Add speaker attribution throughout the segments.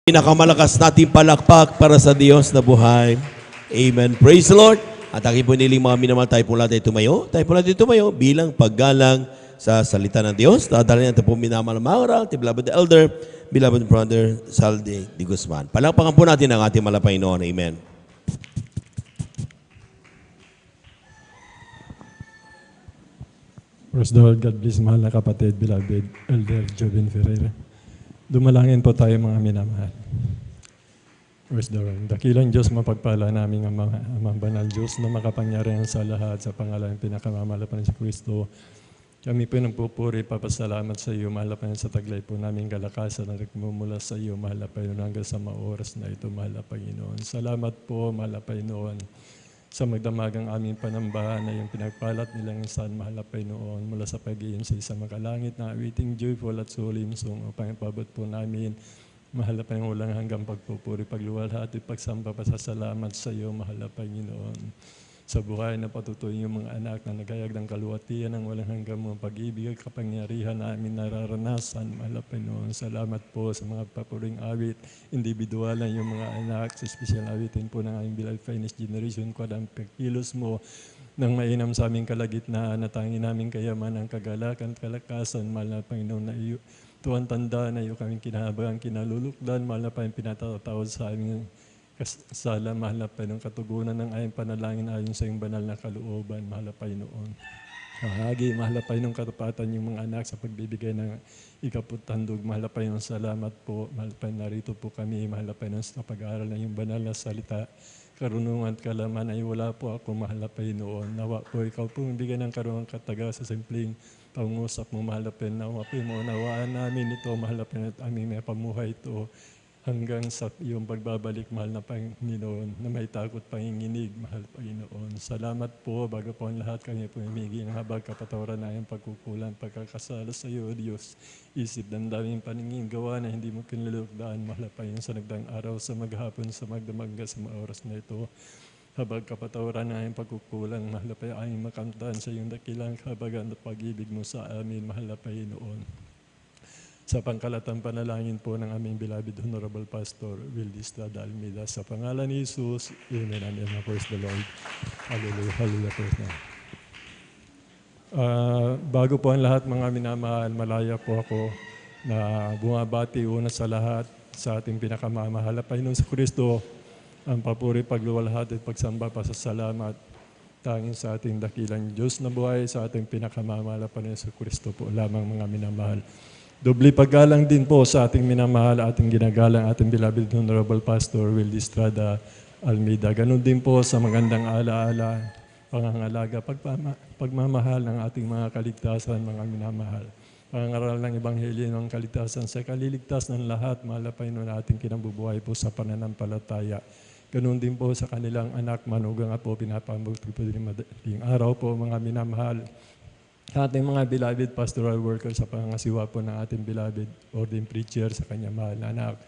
Speaker 1: Pinakamalakas nating palakpak para sa Diyos na buhay. Amen. Praise the Lord. At aking po niling mga minamahal, tayo po lahat ay tumayo. Tayo po lahat ay tumayo bilang paggalang sa salita ng Diyos. Dadalhin natin po minamahal na maura, beloved elder, beloved brother Saldi Di Guzman. Palakpakan po natin ang ating malapay noon. Amen.
Speaker 2: Praise the Lord. God bless, mahal na kapatid, beloved Elder Joven Ferreira. Dumalangin po tayo mga minamahal. Praise the Lord. Dakilang Diyos, mapagpala namin ang mga amang banal Diyos na makapangyarihan sa lahat sa pangalan ng pinakamamalapan sa Kristo. Kami po nagpupuri, papasalamat sa iyo, mahal na Panginoon, sa taglay po namin kalakasan na nagmumula sa iyo, mahal na Panginoon, hanggang sa maoras na ito, mahal na Panginoon. Salamat po, mahal na Panginoon, sa magdamagang aming panambahan na yung pinagpalat nilang insan, mahal na Panginoon, mula sa pag-iyon sa isang makalangit na awiting joyful at sulim sung upang ipabot po namin, mahal na Panginoon, walang hanggang pagpupuri, pagluwalhati, pagsamba, pasasalamat sa iyo, mahal na Panginoon. Sa buhay na patutuin yung mga anak na nagayag ng kaluwatian ng walang hanggang mga pag-ibig at kapangyarihan namin nararanasan, mahal na Panginoon. Salamat po sa mga papuring awit, individual na yung mga anak, sa special awitin po ng aming beloved finest generation, ko ang pagkilos mo ng mainam sa aming kalagitnaan na tangin namin kayaman ang kagalakan, kalakasan, mahal na Panginoon, na iyo. Tuwan tanda na iyo kaming kinahabagan, kinalulukdan, mahal na Panginoon, pinatatawad sa aming sala, mahal na Panginoon, katugunan ng ayong panalangin ayon sa iyong banal na kalooban, mahal na Panginoon. Hagi, mahal na Panginoon, katapatan yung mga anak sa pagbibigay ng ikaputandog, mahal na Panginoon, salamat po, mahal na Panginoon, narito po kami, mahal na Panginoon, sa pag-aaral ng iyong banal na salita, karunungan at kalaman ay wala po ako, mahal na Panginoon. Nawa po, ikaw po bigyan ng karunungan kataga sa simpleng pangusap mo, mahal na Panginoon. Nawa po, maunawaan namin ito, mahal na Panginoon, at aming may pamuhay ito hanggang sa iyong pagbabalik, mahal na Panginoon, na may takot panginginig, mahal Panginoon. Salamat po, bago po ang lahat kami po humingi ng habag kapatawaran na iyong pagkukulang, pagkakasala sa iyo, Diyos. Isip damdaming paningin gawa na hindi mo kinalulukdaan, mahal na Panginoon, sa nagdaang araw, sa maghapon, sa magdamagga, sa mga oras na ito. Habag kapatawaran na iyong pagkukulang, mahal na Panginoon, aming makamtan sa iyong dakilang kahabagan at pag-ibig mo sa amin, mahal na Panginoon. Sa pangkalatang panalangin po ng aming beloved Honorable Pastor Will Estrada Almeida, sa pangalan ni Jesus, Amen and Amen. Praise the Lord. Hallelujah. Hallelujah. Praise the Lord. Bago po ang lahat, mga minamahal, malaya po ako na bumabati una sa lahat sa ating pinakamamahal na Panginoon sa Kristo, ang papuri, pagluwalhati at pagsamba, pasasalamat tanging sa ating dakilang Diyos na buhay, sa ating pinakamamahal na Panginoon sa Kristo po lamang, mga minamahal. Doble paggalang din po sa ating minamahal, ating ginagalang, ating beloved Honorable Pastor Will Estrada Almeida. Ganun din po sa magandang alaala, pangangalaga, pagmamahal ng ating mga kaligtasan, mga minamahal. Pangangaral ng Ebanghelyo ng kaligtasan sa kaliligtas ng lahat, mahal na Panginoon, ating kinabubuhay po sa pananampalataya. Ganun din po sa kanilang anak, manugang po, pinapambuti po din madaling araw po, mga minamahal. Ating mga beloved pastoral workers sa pangasiwa po ng ating beloved ordained preacher sa kanyang mahal na anak,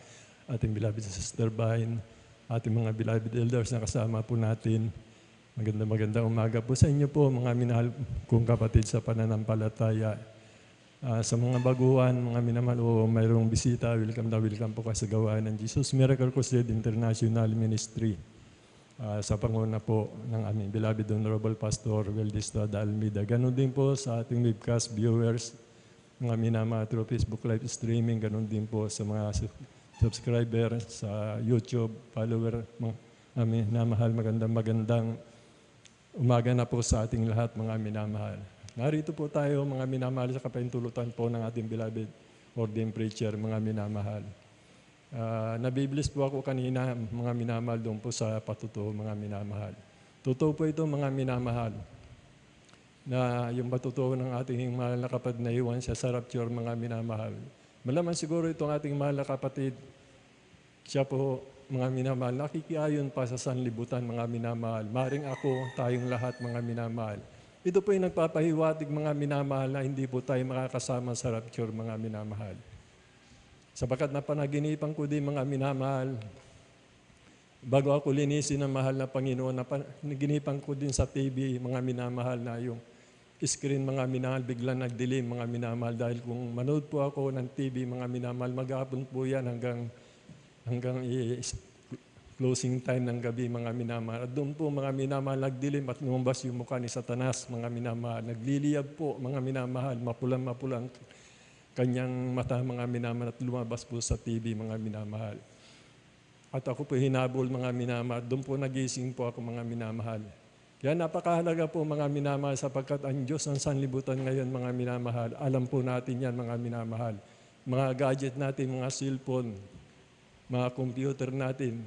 Speaker 2: ating beloved Sister Vine, ating mga beloved elders na kasama po natin. Magandang umaga po sa inyo po, mga minahal kong kapatid sa pananampalataya. Sa mga baguhan, mga minamahal, mayroong bisita, welcome po kayo sa gawain ng Jesus Miracle Crusade International Ministry. Sa panguna po ng aming beloved Honorable Pastor Will Estrada Almeida. Ganon din po sa ating webcast viewers, mga minamahal through Facebook live streaming. Ganon din po sa mga subscriber sa YouTube, follower, mga minamahal. Magandang umaga na po sa ating lahat, mga minamahal. Narito po tayo, mga minamahal, sa kapahintulutan po ng ating beloved ordained preacher, mga minamahal. Nabibless po ako kanina, mga minamahal, doon po sa patutuo, mga minamahal. Totoo po ito, mga minamahal, na yung patutuo ng ating mahal na kapatid na iwan siya sa rapture, mga minamahal. Malaman siguro itong ating mahal na kapatid, siya po, mga minamahal, nakikiayon pa sa sanlibutan, mga minamahal. Maring ako, tayong lahat, mga minamahal. Ito po yung nagpapahiwatig, mga minamahal, na hindi po tayo makakasama sa rapture, mga minamahal. Sapagat napanaginipan ko din, mga minamahal, bago ako linisin ng mahal na Panginoon, napanagipan ko din sa TV, mga minamahal, na yung screen, mga minamahal, biglang nagdilim, mga minamahal, dahil kung manood po ako ng TV, mga minamahal, maghapon po yan hanggang hanggang closing time ng gabi, mga minamahal. At doon po, mga minamahal, nagdilim at lumabas yung mukha ni Satanas, mga minamahal. Nagliliyab po, mga minamahal, mapulang-mapulang kanyang mata, mga minamahal, at lumabas po sa TV, mga minamahal. At ako po hinabol, mga minamahal. Doon po nagising po ako, mga minamahal. Kaya napakahalaga po, mga minamahal, sapagkat ang Diyos ng sanlibutan ngayon, mga minamahal, alam po natin yan, mga minamahal. Mga gadget natin, mga cellphone, mga computer natin,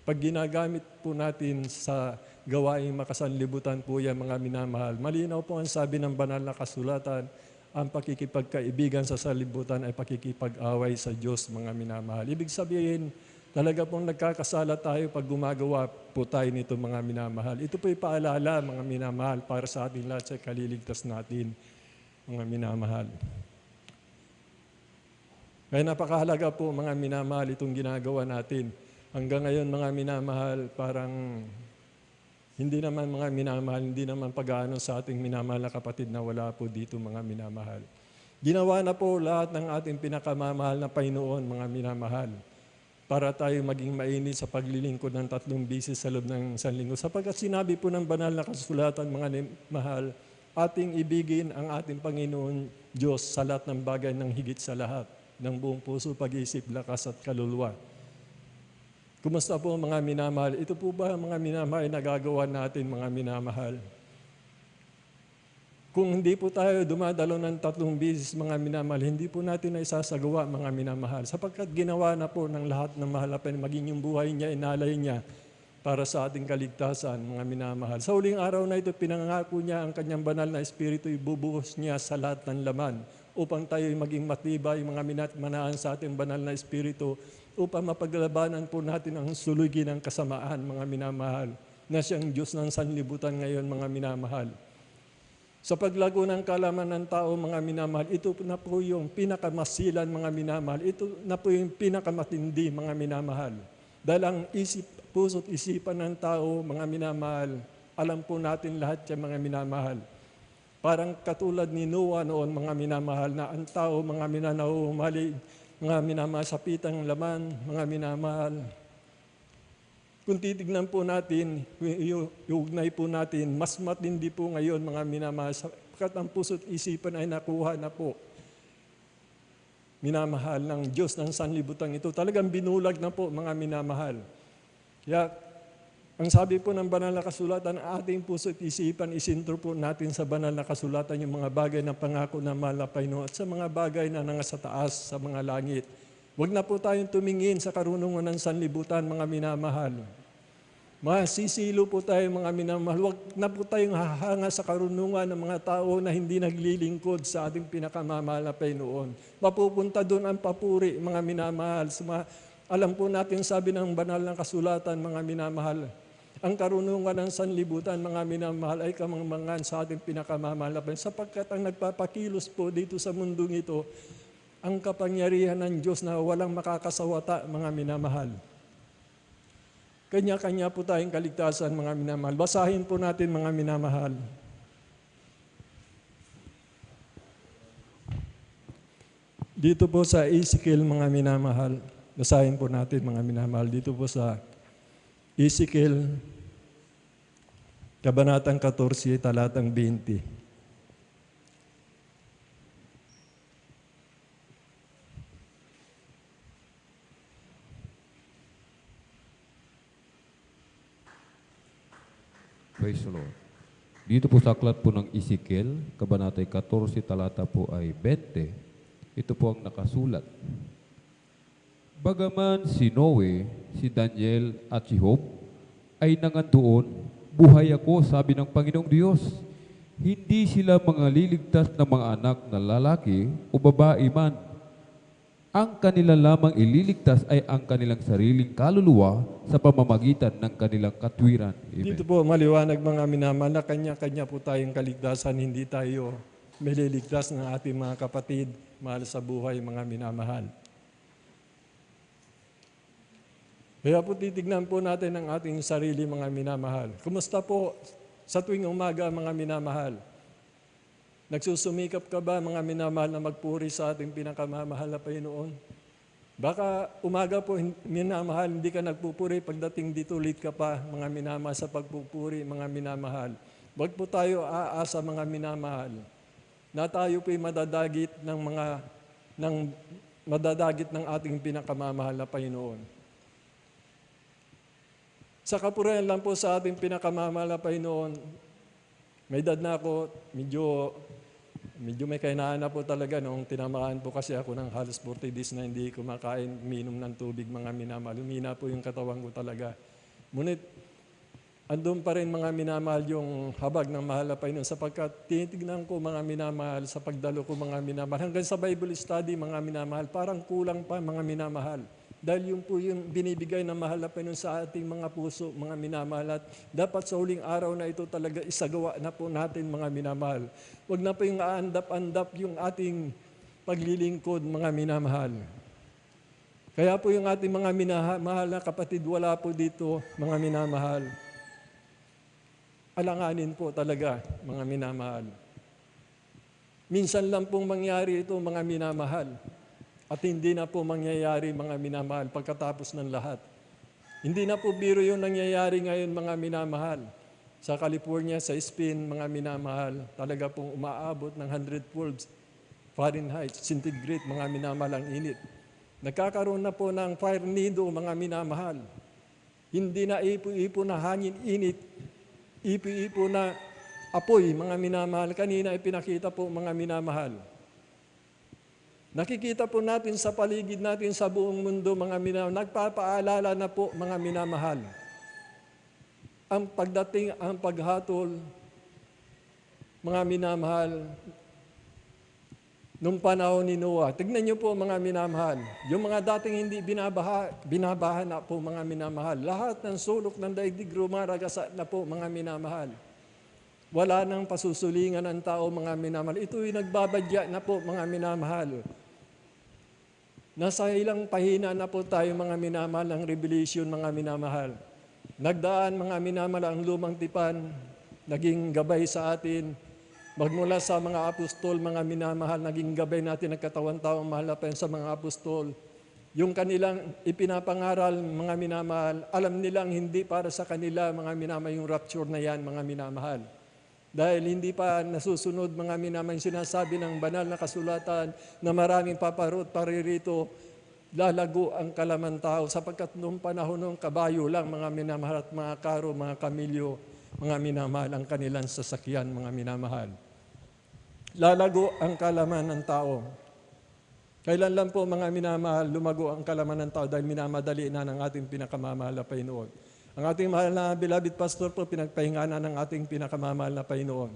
Speaker 2: pag ginagamit po natin sa gawaing makasanlibutan po yan, mga minamahal, malinaw po ang sabi ng banal na kasulatan, ang pakikipagkaibigan sa sanlibutan ay pakikipag-away sa Diyos, mga minamahal. Ibig sabihin, talaga pong nagkakasala tayo pag gumagawa po tayo nito, mga minamahal. Ito po'y paalala, mga minamahal, para sa ating lahat sa kaliligtas natin, mga minamahal. Kaya napakahalaga po, mga minamahal, itong ginagawa natin. Hanggang ngayon, mga minamahal, parang hindi naman, mga minamahal, hindi naman pag-aano sa ating minamahal na kapatid na wala po dito, mga minamahal. Ginawa na po lahat ng ating pinakamamahal na Panginoon, mga minamahal, para tayo maging mainit sa paglilingkod ng 3 bisis sa loob ng 1 linggo. Sapagkat sinabi po ng banal na kasulatan, mga mahal, ating ibigin ang ating Panginoon Diyos sa lahat ng bagay ng higit sa lahat, ng buong puso, pag-isip, lakas at kaluluwa. Kumusta po, mga minamahal? Ito po ba, mga minamahal, nagagawa natin, mga minamahal? Kung hindi po tayo dumadalo ng 3 bisis, mga minamahal, hindi po natin na isasagawa, mga minamahal. Sapagkat ginawa na po ng lahat ng mahal na maging yung buhay niya, inalay niya para sa ating kaligtasan, mga minamahal. Sa huling araw na ito, pinangako niya ang kanyang banal na espiritu, ibubuhos niya sa lahat ng laman upang tayo maging matibay, mga manaan sa ating banal na espiritu, upang mapaglabanan po natin ang sulugin ng kasamaan, mga minamahal, na siyang Diyos ng sanlibutan ngayon, mga minamahal. Sa paglago ng kalaman ng tao, mga minamahal, ito na po yung pinakamasilan, mga minamahal. Ito na po yung pinakamatindi, mga minamahal. Dahil ang puso't isipan ng tao, mga minamahal, alam po natin lahat yan, mga minamahal. Parang katulad ni Noah noon, mga minamahal, na ang tao, mga minamahal, mga minamahal, sa pitang laman, mga minamahal. Kung titignan po natin, iugnay po natin, mas matindi po ngayon, mga minamahal, sapagkat ang puso't isipan ay nakuha na po, minamahal, ng Diyos ng sanlibutan ito. Talagang binulag na po, mga minamahal. Kaya, ang sabi po ng banal na kasulatan, ating puso't isipan, isintro po natin sa banal na kasulatan yung mga bagay na pangako na mahal na Panginoon at sa mga bagay na nasa taas, sa mga langit. Huwag na po tayong tumingin sa karunungan ng sanlibutan, mga minamahal. Masisilo po tayo, mga minamahal. Huwag na po tayong hahanga sa karunungan ng mga tao na hindi naglilingkod sa ating pinakamamahal na Panginoon. Mapupunta doon ang papuri, mga minamahal. Alam po natin, sabi ng banal na kasulatan, mga minamahal, ang karunungan ng sanlibutan, mga minamahal, ay kamangmangan sa ating pinakamamahal na Panginoon. Sapagkat ang nagpapakilos po dito sa mundong ito, ang kapangyarihan ng Diyos na walang makakasawata, mga minamahal. Kanya-kanya po tayong kaligtasan, mga minamahal. Basahin po natin, mga minamahal. Dito po sa Ezekiel, mga minamahal. Basahin po natin, mga minamahal. Dito po sa Ezekiel, Kabanatang 14, talatang 20.
Speaker 3: Praise the Lord. Dito po sa aklat po ng Ezekiel, Kabanatay 14, talata po ay 20. Ito po ang nakasulat. Bagaman si Noe, si Daniel at si Job ay nangandoon, buhay ako, sabi ng Panginoong Diyos. Hindi sila mga liligtas na mga anak na lalaki o babae man. Ang kanila lamang ililigtas ay ang kanilang sariling kaluluwa sa pamamagitan ng kanilang katwiran. Amen.
Speaker 2: Dito po maliwanag, mga minamahal, na kanya-kanya po tayong kaligtasan, hindi tayo maliligtas ng ating mga kapatid, mahal sa buhay, mga minamahal. Kaya po titignan po natin ang ating sarili, mga minamahal. Kumusta po sa tuwing umaga, mga minamahal? Nagsusumikap ka ba, mga minamahal, na magpuri sa ating pinakamamahal na Panginoon? Baka umaga po, minamahal, hindi ka nagpupuri, pagdating dito late ka pa, mga minamahal, sa pagpupuri, mga minamahal. Huwag po tayo aasa, mga minamahal, na tayo po'y madadagit ng ating pinakamamahal na Panginoon. Sa kapurihan lang po sa ating pinakamamahal na Panginoon, may edad na ako, medyo may kahinaan na po talaga noong tinamaan po kasi ako ng halos 40 days na hindi kumakain, uminom ng tubig, mga minamahal. Lumina po yung katawan ko talaga. Ngunit, andun pa rin, mga minamahal, yung habag ng mahal na Panginoon, sapagkat tinitignan ko, mga minamahal, sa pagdalo ko, mga minamahal, hanggang sa Bible study, mga minamahal, parang kulang pa, mga minamahal. Dahil yung po yung binibigay ng mahal na Panginoon sa ating mga puso, mga minamahal, at dapat sa huling araw na ito talaga isagawa na po natin, mga minamahal. Huwag na po yung aandap-andap yung ating paglilingkod, mga minamahal. Kaya po yung ating mga minamahal na kapatid, wala po dito, mga minamahal. Alanganin po talaga, mga minamahal. Minsan lang pong mangyari ito, mga minamahal. At hindi na po mangyayari, mga minamahal, pagkatapos ng lahat. Hindi na po biro yung nangyayari ngayon, mga minamahal. Sa California, sa Spain, mga minamahal, talaga pong umaabot ng 112 Fahrenheit, centigrade, mga minamahal, ang init. Nagkakaroon na po ng fire tornado, mga minamahal. Hindi na ipo-ipo na hangin, init, ipo-ipo na apoy, mga minamahal. Kanina ipinakita po, mga minamahal. Nakikita po natin sa paligid natin sa buong mundo, mga minamahal, nagpapaalala na po, mga minamahal. Ang pagdating, ang paghatol, mga minamahal, nung panahon ni Noah. Tignan niyo po, mga minamahal, yung mga dating hindi binabaha na po, mga minamahal. Lahat ng sulok ng daigdig rumaragasa na po, mga minamahal. Wala nang pasusulingan ng tao, mga minamahal. Ito'y nagbabadya na po, mga minamahal. Nasa ilang pahina na po tayo, mga minamahal, ng Revelation, mga minamahal. Nagdaan, mga minamahal, ang lumang tipan, naging gabay sa atin. Magmula sa mga apostol, mga minamahal, naging gabay natin ang katawan-taong mahal na sa mga apostol. Yung kanilang ipinapangaral, mga minamahal, alam nilang hindi para sa kanila, mga minamahal, yung rapture na yan, mga minamahal. Dahil hindi pa nasusunod, mga minamahal, sinasabi ng banal na kasulatan na maraming paririto, lalago ang kalaman tao, sapagkat noong panahon ng kabayo lang, mga minamahal, at mga karo, mga kamilyo, mga minamahal, ang kanilang sasakyan, mga minamahal. Lalago ang kalaman ng tao. Kailan lang po, mga minamahal, lumago ang kalaman ng tao dahil minamadali na ng ating pinakamamahal na Panginoon. Ang ating mahal na beloved pastor po, pinagpahinga na ng ating pinakamamahal na Panginoon.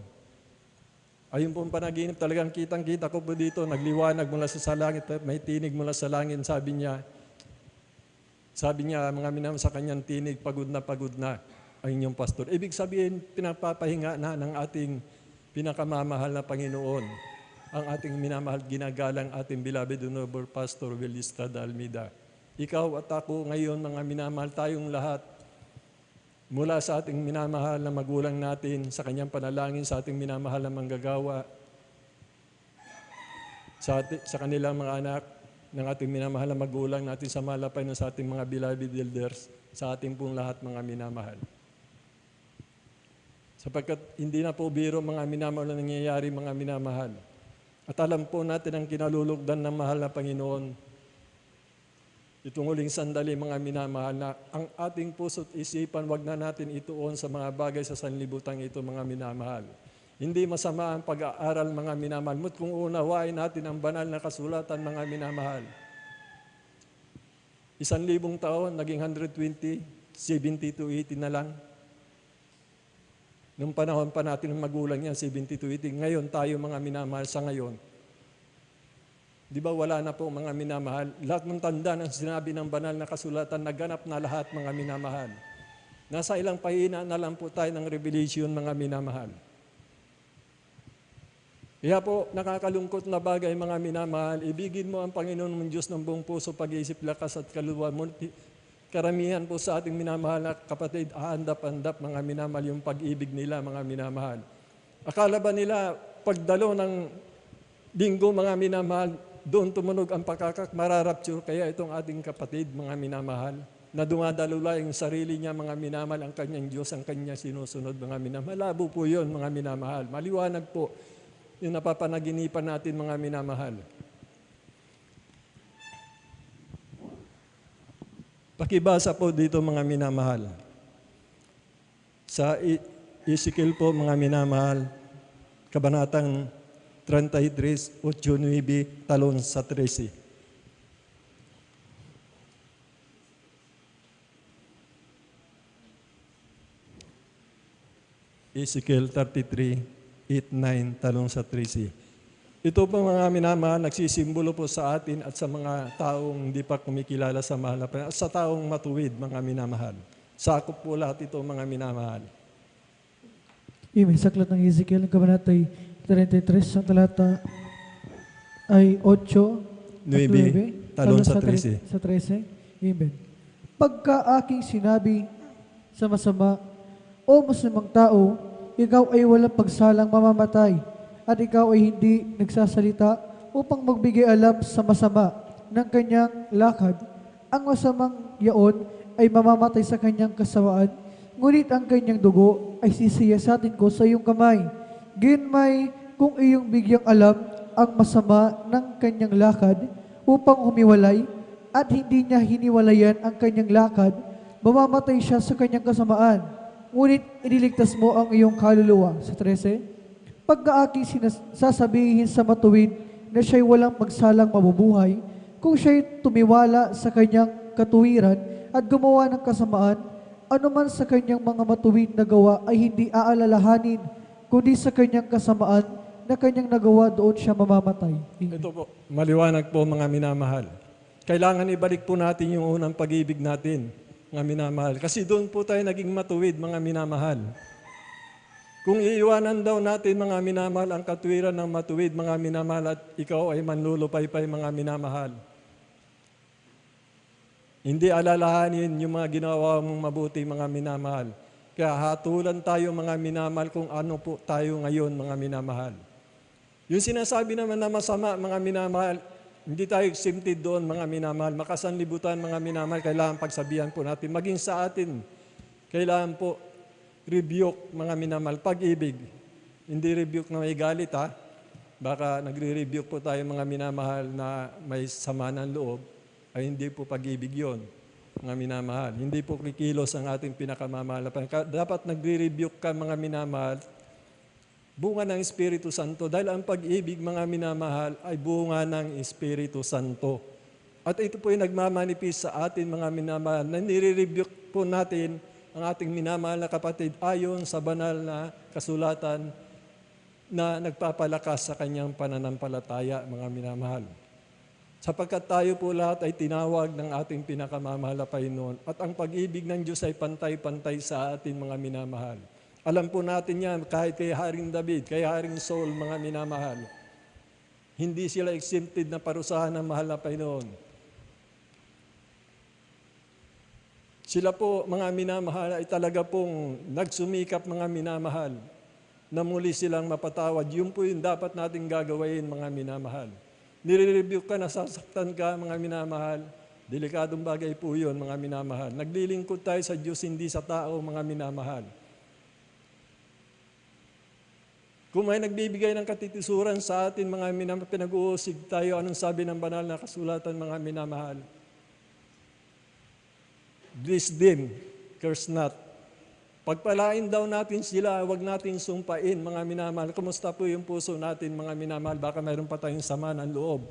Speaker 2: Ayun po ang panaginip, talagang kitang-kita ko po dito, nagliwanag mula sa langit, may tinig mula sa langit, sabi niya, mga minamahal, sa kanyang tinig, pagod na ang inyong pastor. Ibig sabihin, pinagpapahinga na ng ating pinakamamahal na Panginoon, ang ating minamahal, ginagalang ating beloved honorable Pastor Will Estrada Almeida. Ikaw at ako ngayon, mga minamahal, tayong lahat, mula sa ating minamahal na magulang natin, sa kanyang panalangin, sa ating minamahal na manggagawa, sa kanilang mga anak, ng ating minamahal na magulang natin, sa malapay ng sa ating mga beloved elders, sa ating pong lahat, mga minamahal. Sapagkat hindi na po biro, mga minamahal, na nangyayari, mga minamahal. At alam po natin ang kinalulugdan ng mahal na Panginoon. Itong huling sandali, mga minamahal, na ang ating puso't isipan, wag na natin ituon sa mga bagay sa sanlibutan ito, mga minamahal. Hindi masama ang pag-aaral, mga minamahal. Ngunit kung unawain natin ang banal na kasulatan, mga minamahal. 1,000 taon, naging 120, 70 to 80 na lang. Nung panahon pa natin ng magulang yan, 70 to 80. Ngayon tayo, mga minamahal, sa ngayon. Di ba wala na po, mga minamahal? Lahat ng tanda ng sinabi ng banal na kasulatan, naganap na lahat, mga minamahal. Nasa ilang pahina na lang po tayo ng Revelation, mga minamahal. Kaya po, nakakalungkot na bagay, mga minamahal, ibigin mo ang Panginoon mong Diyos ng buong puso, pag-iisip, lakas at kaluluwa mo. Karamihan po sa ating minamahal na kapatid, aandap-andap, mga minamahal, yung pag-ibig nila, mga minamahal. Akala ba nila, pagdalo ng linggo, mga minamahal, doon tumunog ang pakakak, mararapture kaya itong ating kapatid, mga minamahal, na dumadalula yung sarili niya, mga minamahal, ang kanyang Diyos, ang kanyang sinusunod, mga minamahal. Malabo po yun, mga minamahal. Maliwanag po yung napapanaginipan natin, mga minamahal. Pakibasa po dito, mga minamahal. Sa Ezekiel po, mga minamahal, kabanatang 33, 8-9, talon sa 13. Ezekiel 33, 8-9, talon sa 13. Ito po, mga minamahal, nagsisimbolo po sa atin at sa mga taong hindi pa kumikilala sa mahal na Panginoon at sa taong matuwid, mga minamahal. Sakop po lahat ito, mga minamahal.
Speaker 4: Amen. Sa aklat ng Ezekiel, ang kabanata ay 33, ang talata ay 8 at 9,
Speaker 2: talon sa 13.
Speaker 4: Sa 13. Amen. Pagka aking sinabi sa masama, o masamang tao, ikaw ay walang pagsalang mamamatay, at ikaw ay hindi nagsasalita upang magbigay alam sa masama ng kanyang lakad, ang masamang yaon ay mamamatay sa kanyang kasawaan, ngunit ang kanyang dugo ay sisiyasatin ko sa iyong kamay. Ginmay kung iyong bigyang alam ang masama ng kanyang lakad upang humiwalay at hindi niya hiniwalayan ang kanyang lakad, mamamatay siya sa kanyang kasamaan. Ngunit iniligtas mo ang iyong kaluluwa. Sa 13, pagka aking sasabihin sa matuwid na siya'y walang magsalang mabubuhay, kung siya'y tumiwala sa kanyang katuwiran at gumawa ng kasamaan, anuman sa kanyang mga matuwid na gawa ay hindi aalalahanin, kundi sa kanyang kasamaan na kanyang nagawa, doon siya mamamatay.
Speaker 2: Ito po, maliwanag po, mga minamahal. Kailangan ibalik po natin yung unang pag-ibig natin, mga minamahal. Kasi doon po tayo naging matuwid, mga minamahal. Kung iiwanan daw natin, mga minamahal, ang katuwiran ng matuwid, mga minamahal, at ikaw ay manlulupaypay, mga minamahal, hindi alalahanin yung mga ginawa mong mabuti, mga minamahal. Kaya hatulan tayo, mga minamahal, kung ano po tayo ngayon, mga minamahal. Yung sinasabi naman na masama, mga minamahal, hindi tayo exempted doon, mga minamahal. Makasanlibutan, mga minamahal, kailangan pagsabihan po natin. Maging sa atin, kailangan po rebuke, mga minamahal, pag-ibig. Hindi rebuke na may galit, ha? Baka nagre-rebuke po tayo, mga minamahal, na may sama ng loob. Ay hindi po pag-ibig yun, mga minamahal. Hindi po kikilos ang ating pinakamamahal. Dapat nagre-rebuke ka, mga minamahal, bunga ng Espiritu Santo. Dahil ang pag-ibig, mga minamahal, ay bunga ng Espiritu Santo. At ito po yung nagmamanifest sa atin, mga minamahal, na nire-rebuke po natin ang ating minamahal na kapatid ayon sa banal na kasulatan na nagpapalakas sa kanyang pananampalataya, mga minamahal. Sapagkat tayo po lahat ay tinawag ng ating pinakamamahal na Panginoon at ang pag-ibig ng Diyos ay pantay-pantay sa atin, mga minamahal. Alam po natin yan kahit kay Haring David, kay Haring Saul, mga minamahal. Hindi sila exempted na parusahan ng mahal na Panginoon. Sila po, mga minamahal, ay talaga pong nagsumikap, mga minamahal, na muli silang mapatawad. Yun po yung dapat nating gagawin, mga minamahal. Nire-review ka, nasasaktan ka, mga minamahal. Delikadong bagay po yun, mga minamahal. Naglilingkod tayo sa Diyos, hindi sa tao, mga minamahal. Kung may nagbibigay ng katitisuran sa atin, mga minamahal, pinag-uusig tayo, anong sabi ng banal na kasulatan, mga minamahal? Bless them, curse not. Pagpalain daw natin sila, wag natin sumpain, mga minamahal. Kumusta po yung puso natin, mga minamahal? Baka mayroon pa tayong sama ng loob.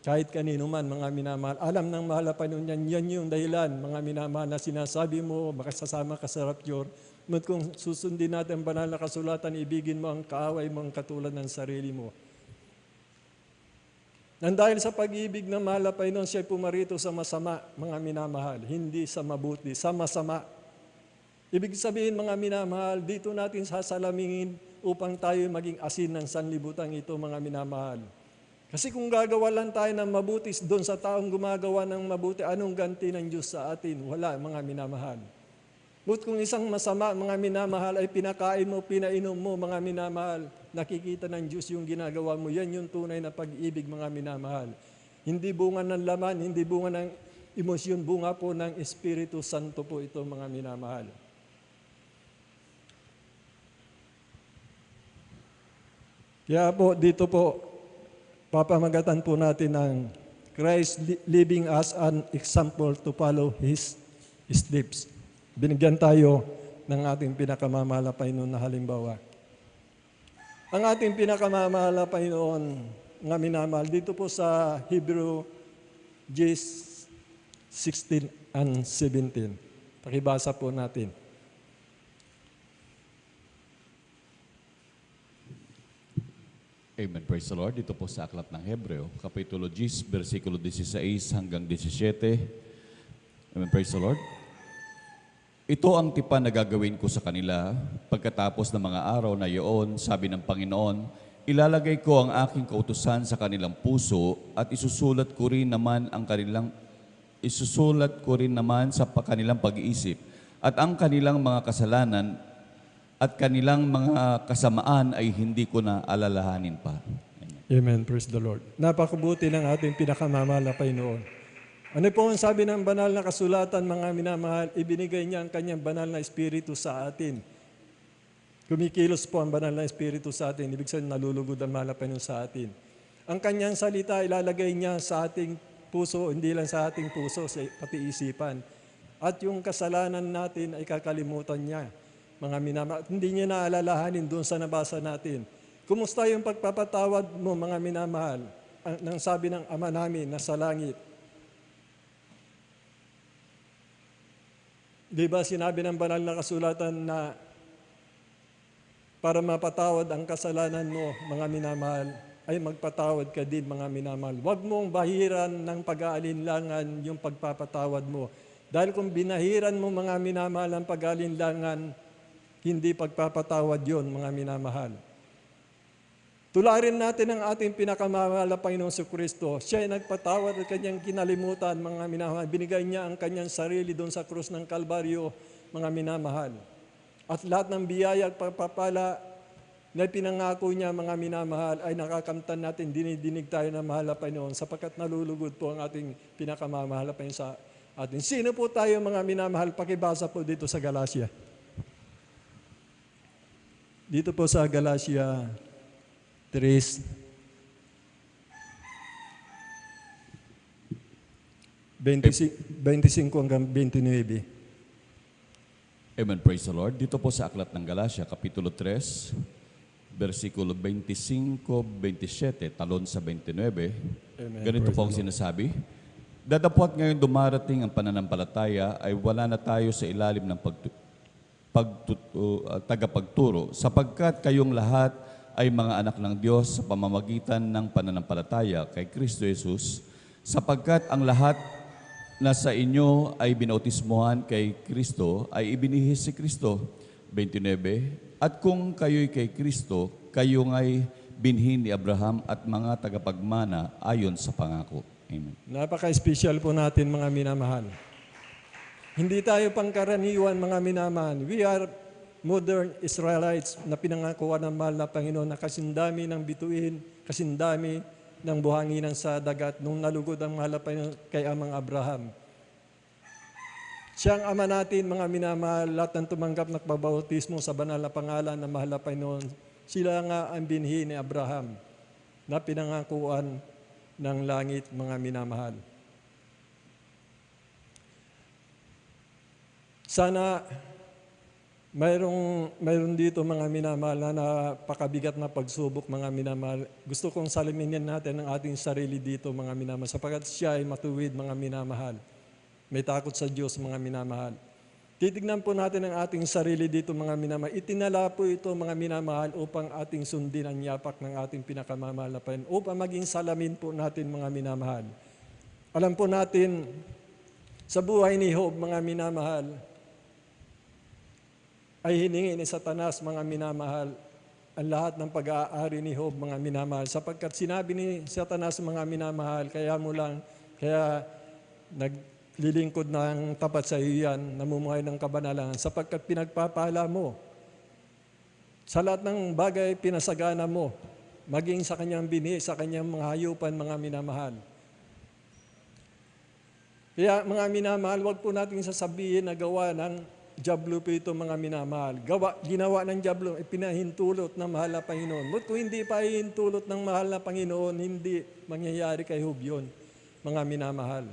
Speaker 2: Kahit kanino man, mga minamahal. Alam ng mahal na Panginoon yan, yan yung dahilan, mga minamahal, na sinasabi mo, baka sasama ka sa rapture. Ngunit kung susundin natin ang banal na kasulatan, ibigin mo ang kaaway mo, ang katulad ng sarili mo. Nang dahil sa pag-ibig ng mahal na Panginoon, siya'y pumarito sa masama, mga minamahal. Hindi sa mabuti, sa masama. Ibig sabihin, mga minamahal, dito natin sasalamingin upang tayo maging asin ng sanlibutan ito, mga minamahal. Kasi kung gagawa lang tayo ng mabuti doon sa taong gumagawa ng mabuti, anong ganti ng Diyos sa atin? Wala, mga minamahal. But kung isang masama, mga minamahal, ay pinakain mo, pinainom mo, mga minamahal, nakikita ng Diyos yung ginagawa mo. Yan yung tunay na pag-ibig, mga minamahal. Hindi bunga ng laman, hindi bunga ng emosyon, bunga po ng Espiritu Santo po ito, mga minamahal. Kaya po, dito po, papamagatan po natin ng Christ living as an example to follow His steps. Binigyan tayo ng ating pinakamamahal na Panginoon na halimbawa. Ang ating pinakamamahal na Panginoon nga minamahal, dito po sa Hebrew 16 and 17. Pakibasa po natin.
Speaker 5: Amen. Praise the Lord. Dito po sa Aklat ng Hebreo, Kapitulo 10, versikulo 16 hanggang 17. Amen. Praise the Lord. Ito ang tipan na gagawin ko sa kanila pagkatapos ng mga araw na iyon, sabi ng Panginoon, ilalagay ko ang aking kautusan sa kanilang puso at isusulat ko rin naman sa kanilang pag-iisip at ang kanilang mga kasalanan at kanilang mga kasamaan ay hindi ko na alalahanin pa. Amen.
Speaker 2: Amen. Praise the Lord. Napakabuti ng ating pinakamamahal na Panginoon. Ano po ang sabi ng banal na kasulatan, mga minamahal? Ibinigay niya ang kanyang banal na Espiritu sa atin. Kumikilos po ang banal na Espiritu sa atin. Ibig sabihin, nalulugod ang mahal na Panginoon sa atin. Ang kanyang salita, ilalagay niya sa ating puso, hindi lang sa ating puso, pati isipan. At yung kasalanan natin ay kakalimutan niya. Mga minamahal, hindi niya naalalahanin doon sa nabasa natin. Kumusta yung pagpapatawad mo, mga minamahal? Nang sabi ng Ama namin na sa langit. Di ba sinabi ng banal na kasulatan na para mapatawad ang kasalanan mo, mga minamahal, ay magpatawad ka din, mga minamahal. Huwag mong bahiran ng pag-aalinlangan yung pagpapatawad mo. Dahil kung binahiran mo, mga minamahal, ang pag-aalinlangan, hindi pagpapatawad yon, mga minamahal. Tularin natin ang ating pinakamamahal na Panginoong Kristo. Siya ay nagpatawad at kanyang kinalimutan, mga minamahal. Binigay niya ang kanyang sarili doon sa krus ng Kalbaryo, mga minamahal. At lahat ng biyaya at pagpapala na pinangako niya, mga minamahal, ay nakakamtan natin, dinidinig tayo ng mahal na Panginoon sapagkat nalulugod po ang ating pinakamamahal na Panginoon sa atin. Sino po tayo, mga minamahal? Pakibasa po dito sa Galatia. Dito po sa Galatia 3, 25 hanggang 29.
Speaker 5: Amen. Praise the Lord. Dito po sa Aklat ng Galatia, Kapitulo 3, versikulo 25, 27, talon sa 29.
Speaker 2: Amen.
Speaker 5: Ganito po ang sinasabi. Datapwat ngayon dumarating ang pananampalataya ay wala na tayo sa ilalim ng tagapagturo sapagkat kayong lahat ay mga anak ng Diyos sa pamamagitan ng pananampalataya kay Kristo Jesus, sapagkat ang lahat na sa inyo ay binautismuhan kay Kristo ay ibinihis si Kristo. 29. At kung kayo'y kay Kristo, kayo nga'y binhin ni Abraham at mga tagapagmana ayon sa pangako. Amen.
Speaker 2: Napaka-espesyal po natin, mga minamahal. Hindi tayo pangkaraniwan, mga minamahal. We are modern Israelites na pinangakuan ng mahal na Panginoon na kasindami ng bituin, kasindami ng buhanginan sa dagat nung nalugod ang mahal na Panginoon kay Amang Abraham. Siya ang Ama natin, mga minamahal, lahat ng tumanggap na pagbautismo sa banal na pangalan ng mahal na Panginoon. Sila nga ang binhi ni Abraham na pinangakuan ng langit, mga minamahal. Sana mayroon dito, mga minamahal, na napakabigat na pagsubok, mga minamahal. Gusto kong saliminin natin ang ating sarili dito, mga minamahal, sapagkat siya ay matuwid, mga minamahal. May takot sa Diyos, mga minamahal. Titignan po natin ang ating sarili dito, mga minamahal. Itinala po ito, mga minamahal, upang ating sundin ang yapak ng ating pinakamamahal na Panginoon, upang maging salamin po natin, mga minamahal. Alam po natin, sa buhay ni Job, mga minamahal, ay hiningi ni Satanas, mga minamahal, ang lahat ng pag-aari ni Job, mga minamahal. Sapagkat sinabi ni Satanas, mga minamahal, kaya lilingkod ng tapat sa iyo yan, namumuhay ng kabanalan, sapagkat pinagpapala mo. Sa lahat ng bagay, pinasagana mo, maging sa kanyang bini, sa kanyang mga hayupan, mga minamahal. Kaya mga minamahal, wag po natin sasabihin na gawa ng diablo po ito, mga minamahal. Ginawa ng diablo, pinahintulot ng mahal na Panginoon. But kung hindi pa hintulot ng mahal na Panginoon, hindi mangyayari kay Job yun, mga minamahal.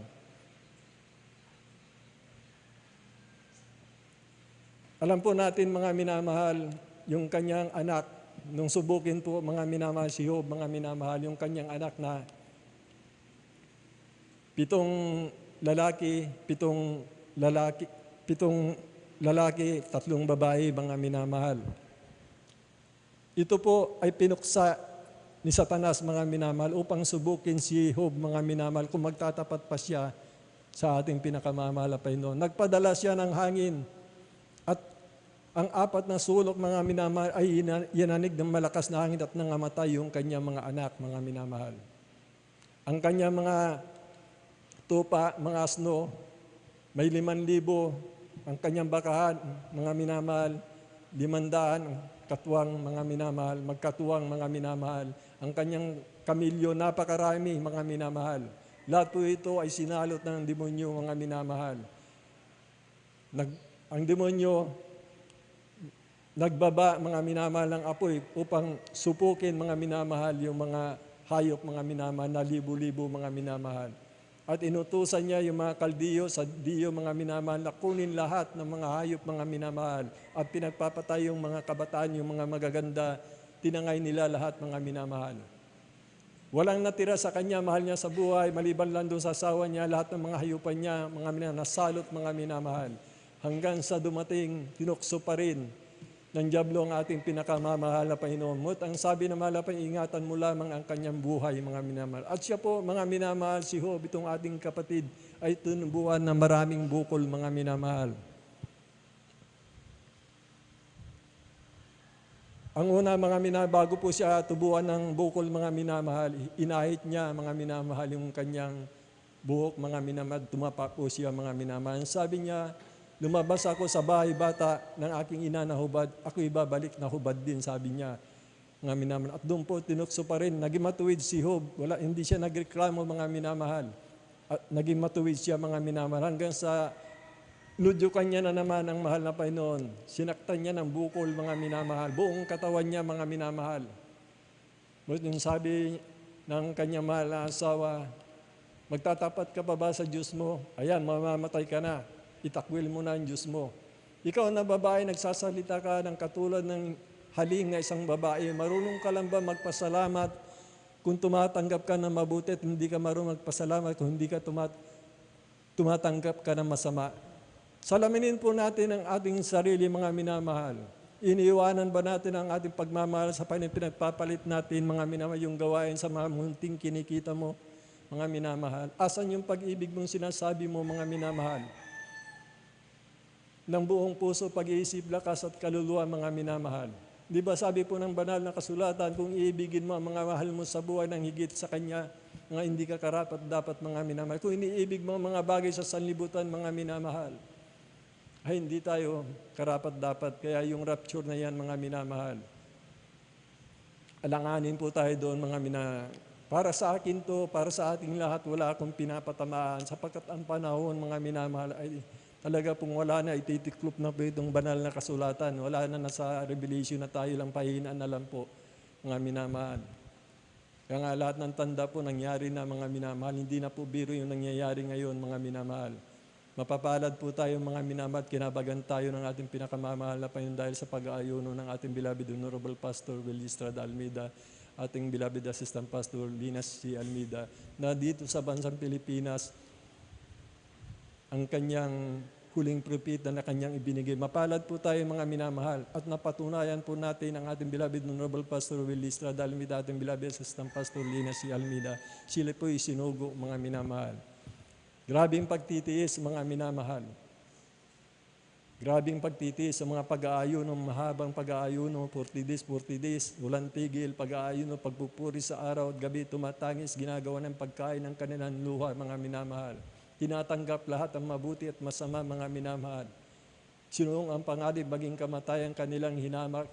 Speaker 2: Alam po natin, mga minamahal, yung kanyang anak, nung subukin po, mga minamahal, si Job, mga minamahal, yung kanyang anak na 7 lalaki, 3 babae, mga minamahal. Ito po ay pinuksa ni Satanas, mga minamahal, upang subukin si Job, mga minamahal, kung magtatapat pa siya sa ating pinakamamahal na Panginoon. Nagpadala siya ng hangin at ang 4 na sulok, mga minamahal, ay yananig ng malakas na hangin at nangamatay yung kanyang mga anak, mga minamahal. Ang kanyang mga tupa, mga asno, may 5,000. Ang kanyang bakahan, mga minamahal, 500 katuwang, mga minamahal, magkatuwang, mga minamahal. Ang kanyang kamilyo, napakarami, mga minamahal. Lahat po ito ay sinalot ng demonyo, mga minamahal. Ang demonyo, nagbaba, mga minamahal, ng apoy upang supukin, mga minamahal, yung mga hayop, mga minamahal, na libo-libo, mga minamahal. At inutusan niya yung mga kaldiyo sa diyo, mga minamahal, na kunin lahat ng mga hayop, mga minamahal. At pinagpapatay yung mga kabataan, yung mga magaganda, tinangay nila lahat, mga minamahal. Walang natira sa kanya, mahal niya sa buhay, maliban lang doon sa asawa niya, lahat ng mga hayupan niya, mga minamahal, nasalot, mga minamahal. Hanggang sa dumating, tinukso pa rin ng diablo ang ating pinakamamahal na Panginoon. Ang sabi ng mahal na Panginoon, ingatan mo lamang ang kanyang buhay, mga minamahal. At siya po, mga minamahal, si Job, itong ating kapatid, ay tinubuan ng maraming bukol, mga minamahal. Ang una, mga minamahal, bago po siya tubuan ng bukol, mga minamahal, inahit niya, mga minamahal, yung kanyang buhok, mga minamahal, tumapa po siya, mga minamahal. Sabi niya, lumabas ako sa bahay bata ng aking ina na hubad, ako ibabalik na hubad din, sabi niya, mga minamahal. At doon po tinukso pa rin, naging matuwid si Job, hindi siya nagreklamo, mga minamahal. At naging matuwid siya, mga minamahal, hanggang sa nudyukan niya na naman ang mahal na Panginoon. Sinaktan niya ng bukol, mga minamahal, buong katawan niya, mga minamahal. Yung sabi ng kanyang mahal na asawa, magtatapat ka pa ba sa Diyos mo? Ayan, mamamatay ka na. Itakwil mo na ang Diyos mo. Ikaw na babae, nagsasalita ka ng katulad ng haling na isang babae. Marunong ka lang ba magpasalamat kung tumatanggap ka ng mabuti at hindi ka marunong magpasalamat kung hindi ka tumatanggap ka ng masama? Salaminin po natin ang ating sarili, mga minamahal. Iniiwanan ba natin ang ating pagmamahal sa Panginoon? Pinagpapalit natin, mga minamahal, yung gawain sa mga munting kinikita mo, mga minamahal. Asan yung pag-ibig mong sinasabi mo, mga minamahal? Ng buong puso, pag-iisip, lakas at kaluluwa, mga minamahal. Di ba sabi po ng banal na kasulatan, kung iibigin mo ang mga mahal mo sa buhay ng higit sa Kanya, mga hindi ka karapat dapat, mga minamahal. Kung iniibig mo ang mga bagay sa sanlibutan, mga minamahal, ay hindi tayo karapat dapat. Kaya yung rapture na yan, mga minamahal, alanganin po tayo doon, mga minamahal. Para sa akin to, para sa ating lahat, wala akong pinapatamaan, sapagkat ang panahon, mga minamahal, ay talaga pong wala na, ititiklop na po itong banal na kasulatan. Wala na nasa Revelation na tayo lang pahinaan na lang po, mga minamahal. Kaya nga lahat ng tanda po nangyari na, mga minamahal. Hindi na po biro yung nangyayari ngayon, mga minamahal. Mapapalad po tayo, mga minamahal, kinabagan tayo ng ating pinakamamahal na Panginoon dahil sa pag-aayuno ng ating beloved Honorable Pastor Will Estrada Almeida, ating beloved Assistant Pastor Linas C. Almeida, na dito sa bansang Pilipinas, ang kanyang huling propeta na kanyang ibinigay. Mapalad po tayo, mga minamahal, at napatunayan po natin ang ating beloved Honorable Pastor Will Estrada Almeida, ating beloved Assistant Pastor Linas C. Almeida. Sila po isinugo, mga minamahal. Grabing pagtitiis, mga minamahal. Grabing pagtitiis sa mga pag-aayuno, mahabang pag-aayuno, 40 days, walang tigil, pag-aayuno, pagpupuri sa araw at gabi, tumatangis, ginagawa ng pagkain ng kanilang luha, mga minamahal. tinatanggap lahat ang mabuti at masama, mga minamahal. Sinuong ang panganib maging kamatayan kanilang hinamak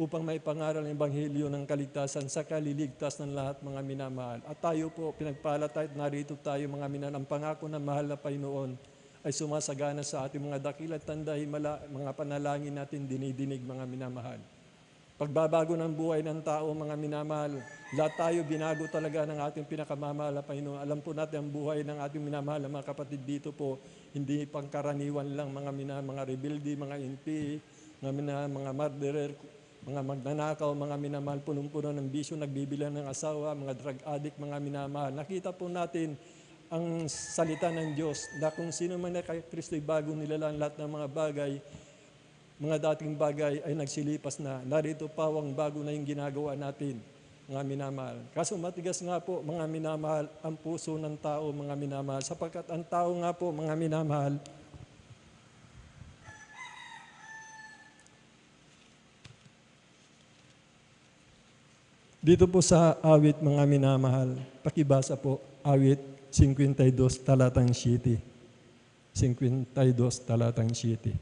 Speaker 2: upang may pangaral ng Ebanghelyo ng kaligtasan sa kaliligtas ng lahat, mga minamahal. At tayo po, pinagpala tayo at narito tayo, mga minamahal. Ang pangako ng mahal na Panginoon ay sumasagana sa ating mga dakila at tandahimala, mga panalangin natin dinidinig, mga minamahal. Pagbabago ng buhay ng tao, mga minamahal, lahat tayo binago talaga ng ating pinakamamahal na Panginoon. Alam po natin ang buhay ng ating minamahal, mga kapatid dito po, hindi pangkaraniwan lang, mga rebelde, mga NP, mga murderer, mga magnanakaw, mga minamahal, punong-puno ng bisyo, nagbibilang ng asawa, mga drug addict, mga minamahal. Nakita po natin ang salita ng Diyos na kung sino man na kay Kristo'y bago nilalang, lahat ng mga bagay, mga dating bagay ay nagsilipas na. Narito pawang bago na yung ginagawa natin, mga minamahal. Kaso matigas nga po, mga minamahal, ang puso ng tao, mga minamahal. Sapagkat ang tao nga po, mga minamahal, dito po sa awit, mga minamahal, pakibasa po, awit 52, talatang 7. 52, talatang 7.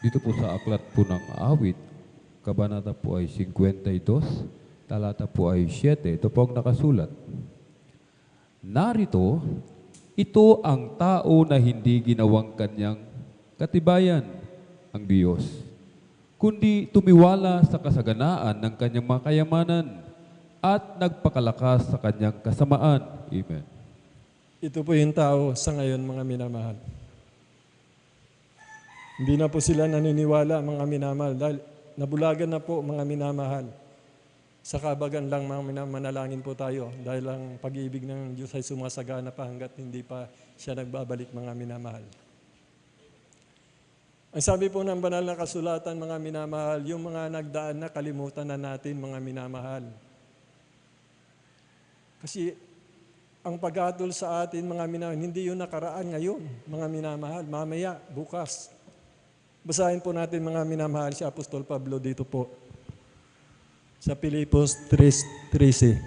Speaker 3: Dito po sa aklat po ng awit, kabanata po ay 52, talata po ay 7. Ito po ang nakasulat. Narito, ito ang tao na hindi ginawang kanyang katibayan, ang Diyos, kundi tumiwala sa kasaganaan ng kanyang mga kayamanan at nagpakalakas sa kanyang kasamaan. Amen.
Speaker 2: Ito po yung tao sa ngayon, mga minamahal. Hindi na po sila naniniwala, mga minamahal, dahil nabulagan na po, mga minamahal. Sa kabagan lang, mga manalangin po tayo dahil ang pag-ibig ng Diyos ay sumasagana pa hanggat hindi pa siya nagbabalik, mga minamahal. Ang sabi po ng banal na kasulatan, mga minamahal, yung mga nagdaan na kalimutan na natin, mga minamahal. Kasi ang paghatol sa atin, mga minamahal, hindi yun nakaraan ngayon, mga minamahal, mamaya, bukas. Basahin po natin, mga minamahal, si Apostol Pablo dito po. Sa Filipos 3:13.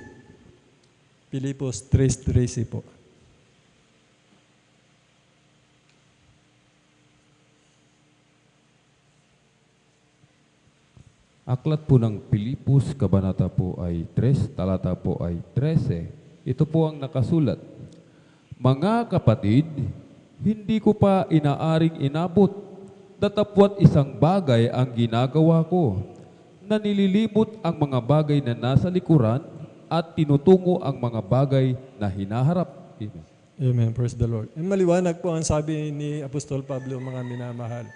Speaker 2: Filipos 3:13 po.
Speaker 3: Aklat po ng Pilipos, kabanata po ay 3, talata po ay 13. Ito po ang nakasulat. Mga kapatid, hindi ko pa inaaring inabot, datapwat isang bagay ang ginagawa ko, na nililimot ang mga bagay na nasa likuran at tinutungo ang mga bagay na hinaharap. Amen.
Speaker 2: Amen. Praise the Lord. Maliwanag po ang sabi ni Apostol Pablo, mga minamahal.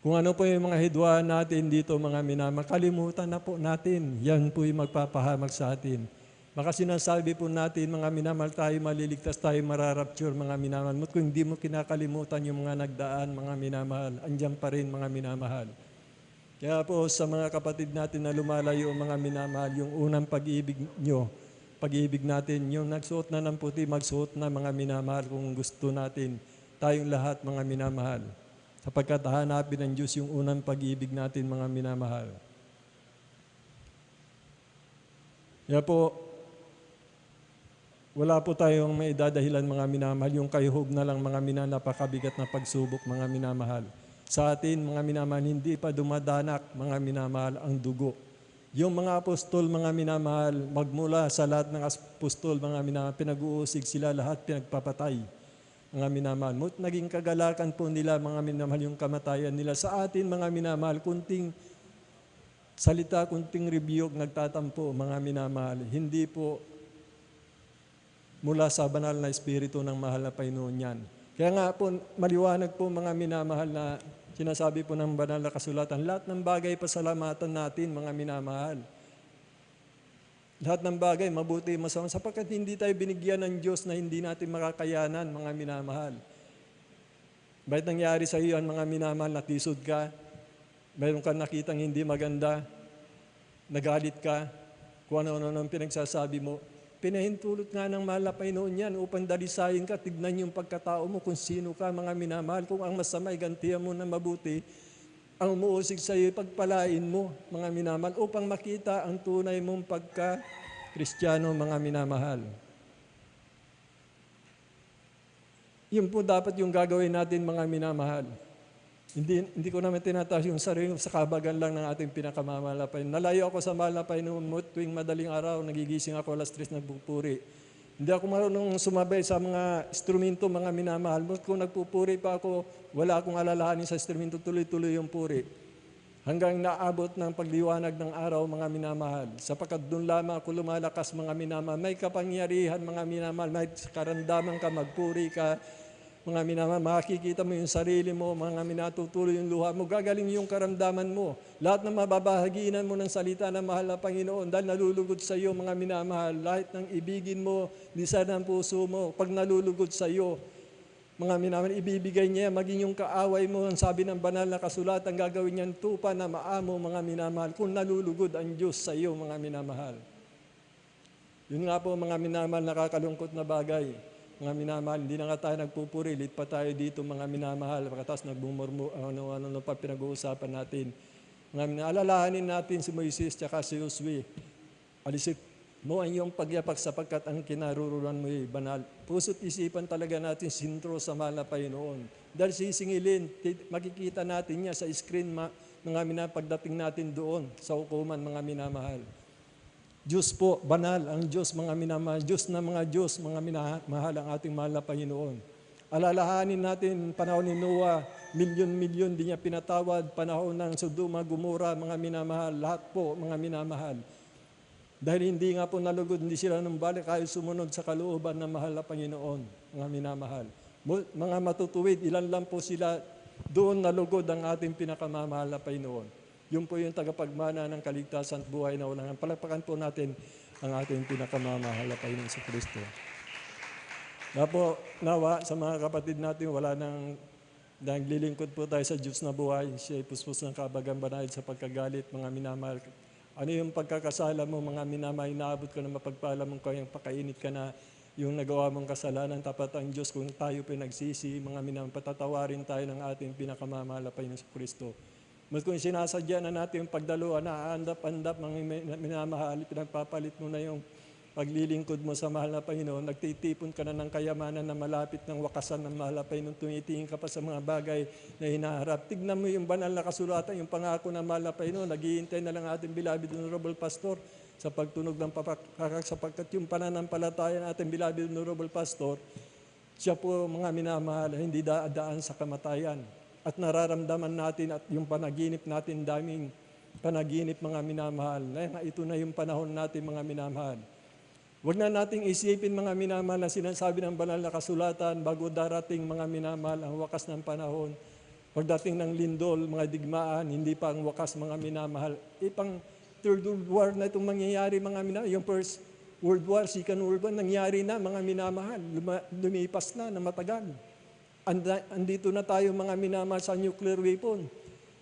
Speaker 2: Kung ano po yung mga hidwaan natin dito, mga minamahal, kalimutan na po natin. Yan po yung magpapahamak sa atin. Baka sinasabi po natin, mga minamahal, tayo maliligtas, tayo mararapture, mga minamahal. Kung hindi mo kinakalimutan yung mga nagdaan, mga minamahal, andyan pa rin, mga minamahal. Kaya po sa mga kapatid natin na lumalayo, mga minamahal, yung unang pag-ibig nyo, pag-ibig natin, yung nagsuot na ng puti, magsuot na, mga minamahal, kung gusto natin, tayong lahat, mga minamahal. Sapagkat hanapin ng Diyos yung unang pag-ibig natin, mga minamahal. Kaya po, wala po tayong may dadahilan, mga minamahal, yung kayhog na lang, mga napakabigat na pagsubok, mga minamahal. Sa atin, mga minamahal, hindi pa dumadanak, mga minamahal, ang dugo. Yung mga apostol, mga minamahal, magmula sa lahat ng apostol, mga minamahal, pinag-uusig sila, lahat pinagpapatay, mga minamahal. Naging kagalakan po nila, mga minamahal, yung kamatayan nila. Sa atin, mga minamahal, kunting salita, kunting rebuke, nagtatampo, mga minamahal. Hindi po mula sa banal na espiritu ng mahal na Panginoon yan. Kaya nga po, maliwanag po, mga minamahal, na sinasabi po ng banal na kasulatan, lahat ng bagay pasalamatan natin, mga minamahal. Lahat ng bagay, mabuti, masama, sapagkat hindi tayo binigyan ng Diyos na hindi natin makakayanan, mga minamahal. Bakit nangyari sa iyo yan, mga minamahal, natisod ka, mayroon kang nakitang hindi maganda, nagalit ka, kung ano-ano ang pinagsasabi mo, pinahintulot nga ng mahal na Panginoon yan upang dalisayin ka, tignan yung pagkatao mo kung sino ka, mga minamahal. Kung ang masama ay gantihan mo na mabuti, ang umuusig sa iyo, pagpalain mo, mga minamahal, upang makita ang tunay mong pagka-Kristiyano, mga minamahal. Yun po dapat yung gagawin natin, mga minamahal. Hindi ko naman tinataas yung sarili sa kabagan lang ng ating pinakamamalapay. Nalayo ako sa malapay noon mo tuwing madaling araw, nagigising ako alas 3 nagpupuri. Hindi ako marunong sumabay sa mga instrumento, mga minamahal. Kung nagpupuri pa ako, wala akong alalahanin sa instrumento, tuloy-tuloy yung puri. Hanggang naabot ng pagliwanag ng araw, mga minamahal. Sapagkat doon lamang ako lumalakas, mga minamahal. May kapangyarihan, mga minamahal. May karamdaman ka, magpuri ka. Mga minamahal, makikita mo yung sarili mo, mga minatutuloy yung luha mo, gagaling yung karamdaman mo. Lahat ng mababahaginan mo ng salita ng mahal na Panginoon dahil nalulugod sa iyo, mga minamahal. Lahat ng ibigin mo, lisan ng puso mo, pag nalulugod sa iyo, mga minamahal, ibibigay niya, maging yung kaaway mo, ang sabi ng banal na kasulatan, gagawin niyan tupa na maamo, mga minamahal, kung nalulugod ang Diyos sa iyo, mga minamahal. Yun nga po, mga minamahal, nakakalungkot na bagay. Mga minamahal, hindi na nga tayo nagpupuri, lit pa tayo dito, mga minamahal, pagkatapos nagbumurmo, ano pa pinag-uusapan natin. Mga minamahal, alalahanin natin si Moises at si Josue. Alisip mo ang iyong pagyapak sapagkat ang kinaruruan mo ay banal. Puso't isipan talaga natin sintro sa mahal na Panginoon. Dahil sisingilin, makikita natin niya sa screen, mga minamahal, pagdating natin doon sa hukuman, mga minamahal. Diyos po, banal ang Diyos, mga minamahal. Diyos na mga Diyos, mga minamahal ang ating mahal na Panginoon. Alalahanin natin panahon ni Noah, milyon-milyon di niya pinatawad, panahon ng Sodoma, Gomora, mga minamahal, lahat po, mga minamahal. Dahil hindi nga po nalugod, hindi sila numbalik, kaya sumunod sa kalooban ng mahal na Panginoon, mga minamahal. Mga matutuwid, ilan lang po sila, doon nalugod ang ating pinakamamahal na Panginoon. Yun po yung tagapagmana ng kaligtasan at buhay na unang. Palakpakan po natin ang ating pinakamamahal na Panginoon sa Kristo. Nawa sa mga kapatid natin, wala nang naglilingkod po tayo sa Diyos na buhay. Siya ay puspos ng kabagang banal sa pagkagalit, mga minamahal. Ano yung pagkakasala mo, mga minamahal, inaabot ka na mapagpala mong kayang pakainit ka na yung nagawa mong kasalanan, tapat ang Diyos kung tayo pinagsisi, mga minamahal, patatawarin tayo ng ating pinakamamahal na Panginoon sa Kristo. Mas kung sinasadya na natin yung pagdaluan, naandap-andap, mga minamahal, pinagpapalit mo na yung paglilingkod mo sa mahal na Panginoon, nagtitipon ka na ng kayamanan na malapit ng wakasan ng mahal na Panginoon, tumitingin ka pa sa mga bagay na hinaharap. Tignan mo yung banal na kasulatan, yung pangako ng mahal na Panginoon, naghihintay na lang ating beloved honorable pastor sa pagtunog ng papakak, sapagkat yung pananampalataya ng ating beloved honorable pastor, siya po, mga minamahal, hindi daan sa kamatayan. At nararamdaman natin at yung panaginip natin, daming panaginip, mga minamahal. Ito na yung panahon natin, mga minamahal. Huwag na nating isipin, mga minamahal, na sinasabi ng banal na kasulatan bago darating, mga minamahal, ang wakas ng panahon. Pagdating ng lindol, mga digmaan, hindi pa ang wakas, mga minamahal. Pang Third World War na itong mangyayari, mga minamahal. Yung First World War, Second World War, nangyari na, mga minamahal. Lumipas na matagal. Andito na tayo, mga minamahal, sa nuclear weapon,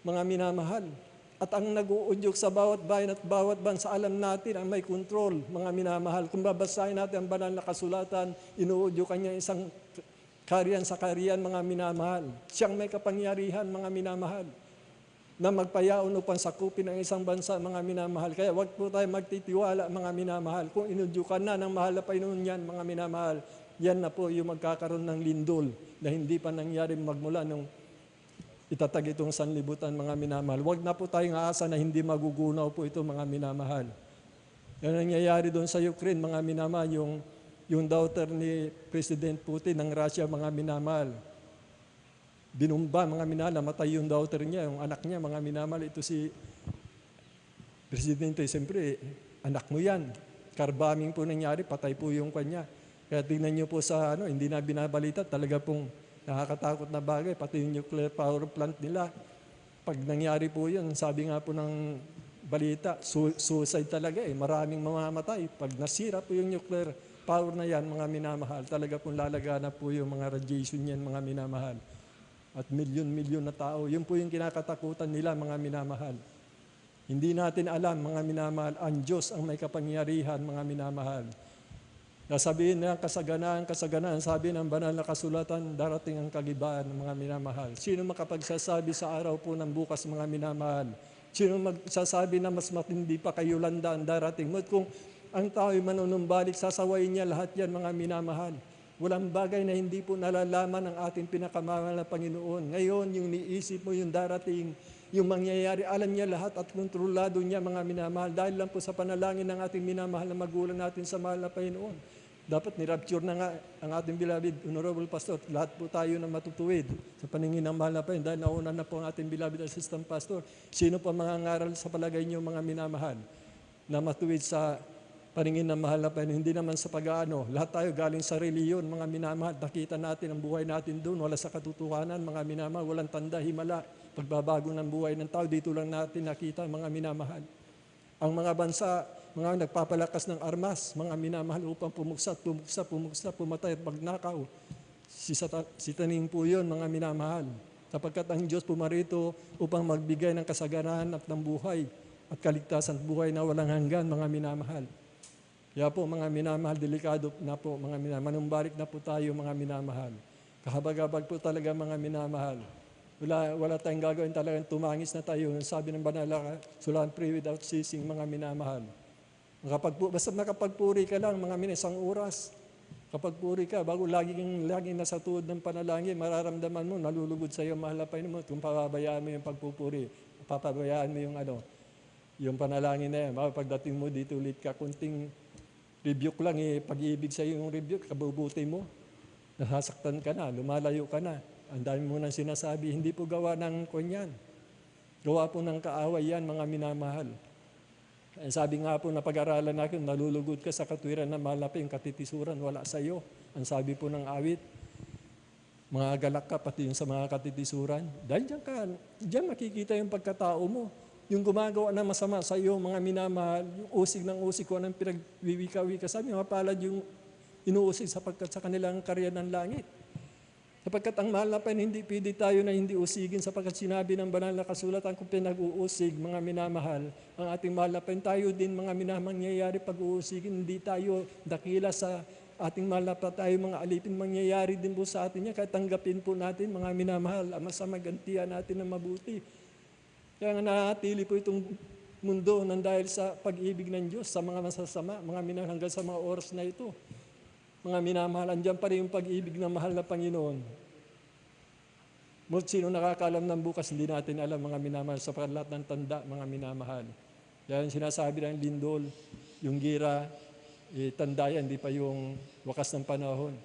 Speaker 2: mga minamahal. At ang nag-uudyok sa bawat bayan at bawat bansa, alam natin ang may control, mga minamahal. Kung babasahin natin ang banal na kasulatan, inuudyokan niya isang kariyan sa kariyan, mga minamahal. Siyang may kapangyarihan, mga minamahal, na magpayaon upang sakupin ang isang bansa, mga minamahal. Kaya wag po tayo magtitiwala, mga minamahal. Kung inudyukan na ng mahal na Panginoon yan, mga minamahal, yan na po yung magkakaroon ng lindol na hindi pa nangyari magmula nung itatag itong sanlibutan, mga minamahal. Huwag na po tayong aasa na hindi magugunaw po ito, mga minamahal. Yan ang nangyayari doon sa Ukraine, mga minamahal, yung daughter ni President Putin ng Russia, mga minamahal. Binumba, mga minamahal, namatay yung daughter niya, yung anak niya, mga minamahal. Ito si Presidente, siyempre, anak mo yan. Car-bombing po nangyari, patay po yung kanya. Kaya tingnan niyo po sa hindi na binabalita, talaga pong nakakatakot na bagay, pati yung nuclear power plant nila. Pag nangyari po yun, sabi nga po ng balita, suicide talaga maraming mamamatay. Pag nasira po yung nuclear power na yan, mga minamahal, talaga pong lalagana po yung mga radiation yan, mga minamahal. At milyon-milyon na tao, yun po yung kinakatakutan nila, mga minamahal. Hindi natin alam, mga minamahal, ang Diyos ang may kapangyarihan, mga minamahal. Nasabihin na kasaganaan, kasaganaan, sabi ng banal na kasulatan, darating ang kagibaan ng mga minamahal. Sino makapagsasabi sa araw po ng bukas, mga minamahal? Sino magsasabi na mas matindi pa kayo landa ang darating? Ngunit kung ang tao'y manunumbalik, sasawayin niya lahat yan, mga minamahal. Walang bagay na hindi po nalalaman ng ating pinakamamahal na Panginoon. Ngayon, yung niisip mo, yung darating, yung mangyayari, alam niya lahat at kontrolado niya, mga minamahal. Dahil lang po sa panalangin ng ating minamahal na magulang natin sa mahal na Panginoon. Dapat ni-rapture na nga ang ating beloved Honorable Pastor. Lahat po tayo na matutuwid sa paningin ng mahal na Panginoon. Dahil nauna na po ang ating beloved Assistant Pastor. Sino pa mga ngaral sa palagay niyo, mga minamahal, na matuwid sa paningin ng mahal na Panginoon? Hindi naman sa pag-aano. Lahat tayo galing sa reliyon, mga minamahal. Nakita natin ang buhay natin doon. Wala sa katotohanan, mga minamahal. Walang tanda, himala. Pagbabago ng buhay ng tao, dito lang natin nakita, mga minamahal. Ang mga bansa, mga nagpapalakas ng armas, mga minamahal upang pumuksa, pumatay at magnakaw. Si taning po yun, mga minamahal. Sapagkat ang Diyos pumarito upang magbigay ng kasaganan at ng buhay at kaligtasan at buhay na walang hanggan, mga minamahal. Kaya po, mga minamahal, delikado na po, mga minamahal. Manumbalik na po tayo, mga minamahal. Kahabag-habag po talaga, mga minamahal. Wala tayong gagawin, talagang tumangis na tayo. Sabi ng banal na sulatan, pray without ceasing, mga minamahal. Basta makapagpuri ka lang, mga isang oras. Kapag puri ka, bago laging nasa tuod ng panalangin, mararamdaman mo, nalulugod sa iyo, mahal na Panginoon mo. Kung papabayaan mo yung pagpupuri, papabayaan mo yung panalangin na yan. Pagdating mo dito ulit ka, kunting rebuke lang, pag-ibig sa iyo yung rebuke, kabubuti mo. Nasasaktan ka na, lumalayo ka na. Ang dami mo nang sinasabi, hindi po gawa ng kunyan. Gawa po ng kaaway yan, mga minamahal. Sabi nga po na pag-aralan natin, nalulugod ka sa katwiran na malapit yung katitisuran, wala sa iyo. Ang sabi po ng awit, mga galak ka pati yung sa mga katitisuran. Dahil diyan makikita yung pagkatao mo. Yung gumagawa ng masama sa iyo, mga minamahal, yung usig ng usig ko, anong pinagwiwika-wika. Sabi, mapalad yung inuusig sapagkat sa kanilang karya ng langit. Sapagkat ang mahal na Panginoon, hindi pwede tayo na hindi usigin sapagkat sinabi ng banal na kasulatan kung pinag-uusig, mga minamahal, ang ating mahal na Panginoon, tayo din mga mangyayari pag-uusigin, hindi tayo dakila sa ating mahal na tayo mga alipin, mangyayari din po sa atin yan, kahit tanggapin po natin, mga minamahal, ang masamagantihan natin ng mabuti. Kaya nga nanatili po itong mundo nang dahil sa pag-ibig ng Diyos sa mga masasama, mga minamahal, hanggang sa mga oras na ito. Mga minamahal, andyan pa rin yung pag-ibig ng mahal na Panginoon. Sino nakakaalam ng bukas, hindi natin alam, mga minamahal, sa lahat ng tanda, mga minamahal. Dahil sinasabi ng lindol, yung gira, tanda yan, hindi pa yung wakas ng panahon.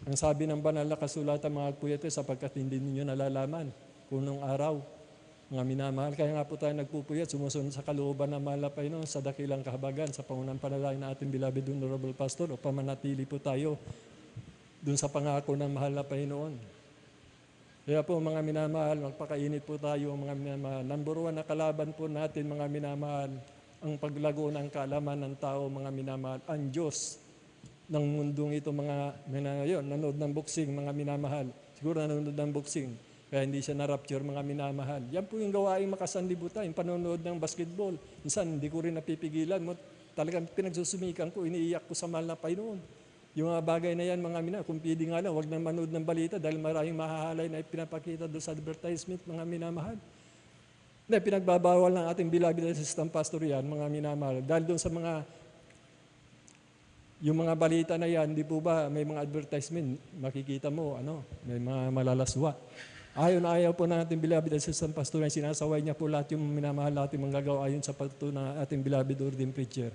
Speaker 2: Ang sabi ng banal na kasulatan, mga kuyate, sapagkat hindi ninyo nalalaman kung nung araw, mga minamahal. Kaya nga po tayo nagpupuyat, sumusunod sa kalooban ng mahal na Panginoon sa dakilang kahabagan, sa pangunang panalangin na ating beloved Honorable Pastor, o pamanatili po tayo dun sa pangako ng mahal na Panginoon. Kaya po mga minamahal, magpakainit po tayo, mga minamahal. Number 1 na kalaban po natin, mga minamahal, ang paglago ng kaalaman ng tao, mga minamahal, ang Diyos ng mundong ito, mga minamahal. Nanood ng boxing, mga minamahal. Siguro nanood ng boxing. Kaya hindi siya na-rapture, mga minamahal. Yan po yung gawaing makasanlibutan, yung panonood ng basketball. Minsan, hindi ko rin napipigilan. Talagang pinagsusumikan ko, iniiyak ko sa mahal na Panginoon. Yung mga bagay na yan, mga minamahal, kung pwede nga lang, huwag nang manood ng balita dahil maraming mahahalay na pinapakita doon sa advertisement, mga minamahal. Hindi, pinagbabawal ng ating beloved assistant pastor yan, mga minamahal. Dahil doon sa yung mga balita na yan, di po ba, may mga advertisement, makikita mo, may mga malalaswa. Ayaw po natin beloved assistant pastor na sinasaway niya po lahat yung minamahal natin manggagawa ayon sa pagtuto ng ating beloved ordained preacher.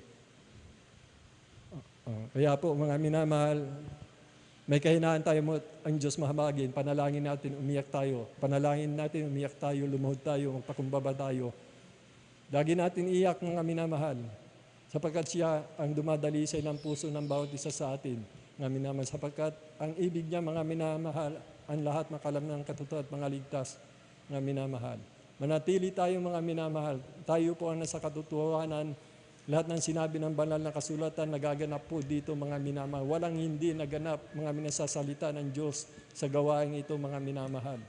Speaker 2: Kaya po mga minamahal, may kahinaan tayo mo ang Diyos mahamagin, panalangin natin, umiyak tayo. Panalangin natin, umiyak tayo, lumuhod tayo, magpakumbaba tayo. Lagi natin iyak mga minamahal, sapagkat siya ang dumadalisay ng puso ng bawat isa sa atin. Mga minamahal, sapagkat ang ibig niya mga minamahal, ang lahat makalam ng katotohanan at mga ligtas, mga minamahal. Manatili tayo mga minamahal. Tayo po ang nasa katotohanan. Lahat ng sinabi ng banal na kasulatan nagaganap po dito mga minamahal. Walang hindi naganap mga minasasalita ng Diyos sa gawaing ito mga minamahal.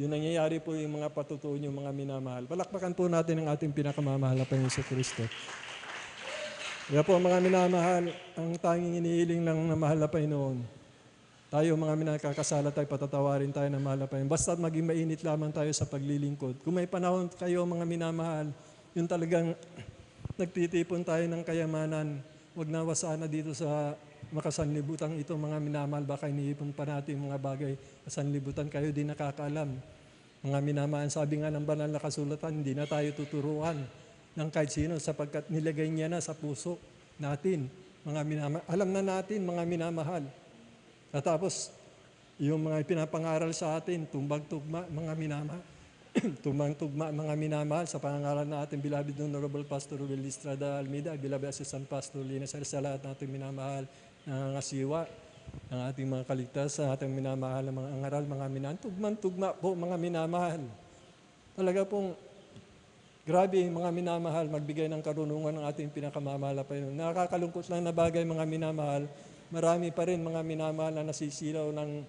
Speaker 2: Yun nangyayari po yung mga patutuo niyo mga minamahal. Palakpakan po natin ang ating pinakamamahal na Panginoon Kristo. Kaya po mga minamahal, ang tanging inihiling lang na mahal na Panginoon, tayo mga minakakasala tayo, patatawarin tayo ng mahal na Panginoon. Basta maging mainit lamang tayo sa paglilingkod. Kung may panahon kayo mga minamahal, yung talagang nagtitipon tayo ng kayamanan, huwag nawasana dito sa makasanlibutan ito mga minamahal. Baka iniipon pa natin mga bagay kasanlibutan, kayo din nakakaalam. Mga minamahal, sabi nga ng banal na kasulatan, hindi na tayo tuturuan ng kahit sino sapagkat nilagay niya na sa puso natin. Mga minamahal, alam na natin mga minamahal. At tapos, yung mga pinapangaral sa atin, tumbang-tugma, mga minamahal. Tumbang-tugma, mga minamahal, sa pangaral na ating beloved Honorable Pastor Will Estrada Almeida, beloved Assistant Pastor Lina Sar, sa lahat nating minamahal, nangangasiwa, ng ating mga kaligtas, sa ating minamahal ng mga angaral, mga minamahal. Tugman-tugma po, mga minamahal. Talaga pong, grabe, mga minamahal, magbigay ng karunungan ng ating pinakamamahal na Panginoon. Nakakalungkot lang na bagay, mga minamahal, marami pa rin mga minamahal na nasisilaw ng